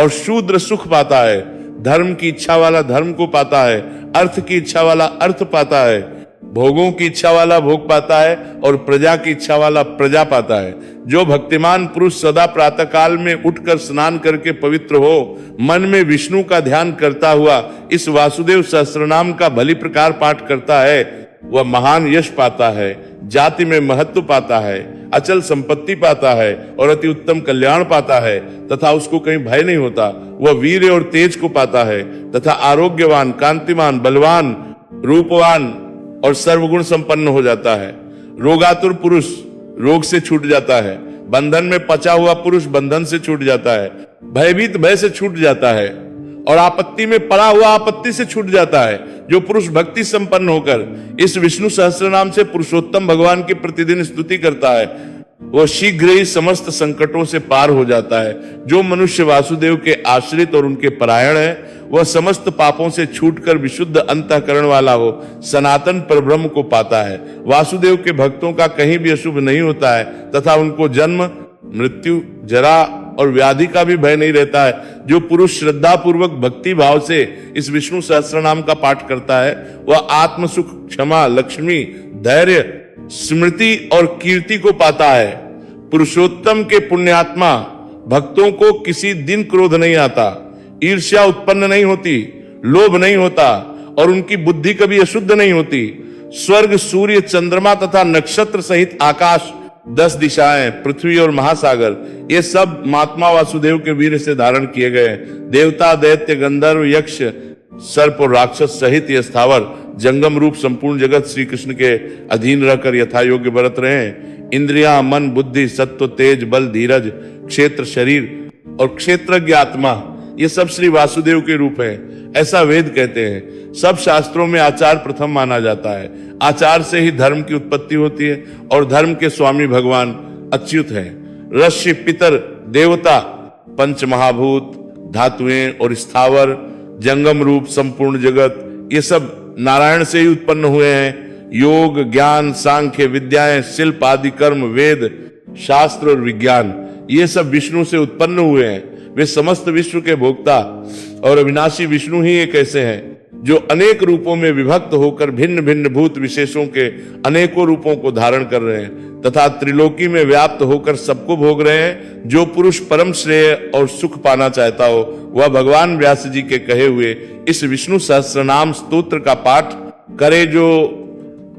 S1: और शूद्र सुख पाता है, धर्म की इच्छा वाला धर्म को पाता है, अर्थ की इच्छा वाला अर्थ पाता है, भोगों की इच्छा वाला भोग पाता है और प्रजा की इच्छा वाला प्रजा पाता है। जो भक्तिमान पुरुष सदा प्रातः काल में उठकर स्नान करके पवित्र हो, मन में विष्णु का ध्यान करता हुआ इस वासुदेव सहस्त्रनाम का भली प्रकार पाठ करता है, वह महान यश पाता है, जाति में महत्व पाता है, अचल संपत्ति पाता है और अति उत्तम कल्याण पाता है तथा उसको कहीं भय नहीं होता। वह वीर और तेज को पाता है तथा आरोग्यवान, कांतिमान, बलवान, रूपवान और सर्वगुण संपन्न हो जाता है। रोगातुर पुरुष रोग से छूट जाता है, बंधन में पचा हुआ पुरुष बंधन से छूट जाता है, भयभीत भय से छूट जाता है और आपत्ति में पड़ा हुआ आपत्ति से छूट जाता है। जो पुरुष भक्ति संपन्न होकर इस विष्णु सहस्त्रनाम से पुरुषोत्तम भगवान की प्रतिदिन स्तुति करता है, वह शीघ्र ही समस्त संकटों से पार हो जाता है। जो मनुष्य वासुदेव के आश्रित और उनके परायण है, वह समस्त पापों से छूटकर विशुद्ध अंतःकरण वाला हो सनातन परब्रह्म को पाता है। वासुदेव के भक्तों का कहीं भी अशुभ नहीं होता है तथा उनको जन्म, मृत्यु, जरा और व्याधि का भी भय नहीं रहता है। जो पुरुष श्रद्धा पूर्वक भक्ति भाव से इस विष्णु सहस्त्रनाम का पाठ करता है, वह आत्म सुख, क्षमा, लक्ष्मी, धैर्य, स्मृति और कीर्ति को पाता है। पुरुषोत्तम के पुण्यात्मा भक्तों को किसी दिन क्रोध नहीं आता, ईर्ष्या उत्पन्न नहीं होती, लोभ नहीं होता और उनकी बुद्धि कभी अशुद्ध नहीं होती। स्वर्ग, सूर्य, चंद्रमा तथा नक्षत्र सहित आकाश, 10 दिशाएं, पृथ्वी और महासागर, ये सब महात्मा वासुदेव के वीर से धारण किए गए हैं। देवता, दैत्य, गंधर्व, यक्ष, सर्प और राक्षस सहित ये स्थावर जंगम रूप संपूर्ण जगत श्री कृष्ण के अधीन रहकर यथा योग्य बरत रहे हैं। इंद्रियां, मन, बुद्धि, सत्व, तेज, बल, धीरज, क्षेत्र, शरीर और क्षेत्रज्ञ आत्मा, ये सब श्री वासुदेव के रूप हैं, ऐसा वेद कहते हैं। सब शास्त्रों में आचार प्रथम माना जाता है। आचार से ही धर्म की उत्पत्ति होती है और धर्म के स्वामी भगवान अच्युत हैं। ऋषि, पितर, देवता, पंच महाभूत, धातुएं और स्थावर, जंगम रूप संपूर्ण जगत, ये सब नारायण से ही उत्पन्न हुए हैं। योग, ज्ञान, सांख्य, विद्याएं, शिल्प आदि कर्म, वेद, शास्त्र और विज्ञान, ये सब विष्णु से उत्पन्न हुए हैं। वे समस्त विश्व के भोक्ता और अविनाशी विष्णु ही एक ऐसे हैं जो अनेक रूपों में विभक्त होकर भिन्न भिन्न भूत विशेषों के अनेकों रूपों को धारण कर रहे हैं तथा त्रिलोकी में व्याप्त होकर सबको भोग रहे हैं। जो पुरुष परम श्रेय और सुख पाना चाहता हो, वह भगवान व्यास जी के कहे हुए इस विष्णु सहस्त्रनाम स्तोत्र का पाठ करे। जो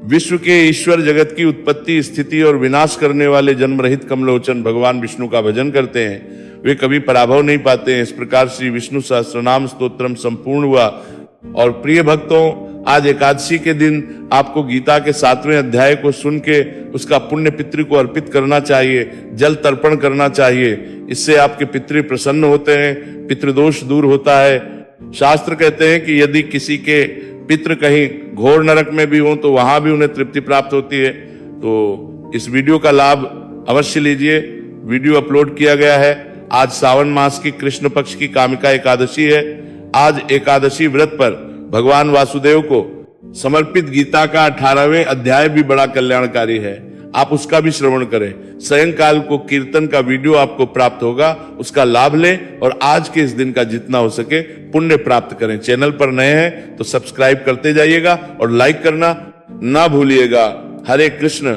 S1: विश्व के ईश्वर, जगत की उत्पत्ति, स्थिति और विनाश करने वाले जन्म रहित कमलोचन भगवान विष्णु का भजन करते हैं, वे कभी पराभव नहीं पाते हैं। इस प्रकार श्री विष्णु सहस्त्रनाम स्तोत्रम संपूर्ण हुआ। और प्रिय भक्तों, आज एकादशी के दिन आपको गीता के 7वें अध्याय को सुन के उसका पुण्य पितृ को अर्पित करना चाहिए, जल तर्पण करना चाहिए। इससे आपके पितृ प्रसन्न होते हैं, पितृदोष दूर होता है। शास्त्र कहते हैं कि यदि किसी के पितृ कहीं घोर नरक में भी हो तो वहां भी उन्हें तृप्ति प्राप्त होती है। तो इस वीडियो का लाभ अवश्य लीजिए। वीडियो अपलोड किया गया है। आज सावन मास की कृष्ण पक्ष की कामिका एकादशी है। आज एकादशी व्रत पर भगवान वासुदेव को समर्पित गीता का 18वें अध्याय भी बड़ा कल्याणकारी है। आप उसका भी श्रवण करें। सायंकाल को कीर्तन का वीडियो आपको प्राप्त होगा, उसका लाभ लें और आज के इस दिन का जितना हो सके पुण्य प्राप्त करें। चैनल पर नए हैं तो सब्सक्राइब करते जाइएगा और लाइक करना ना भूलिएगा। हरे कृष्ण।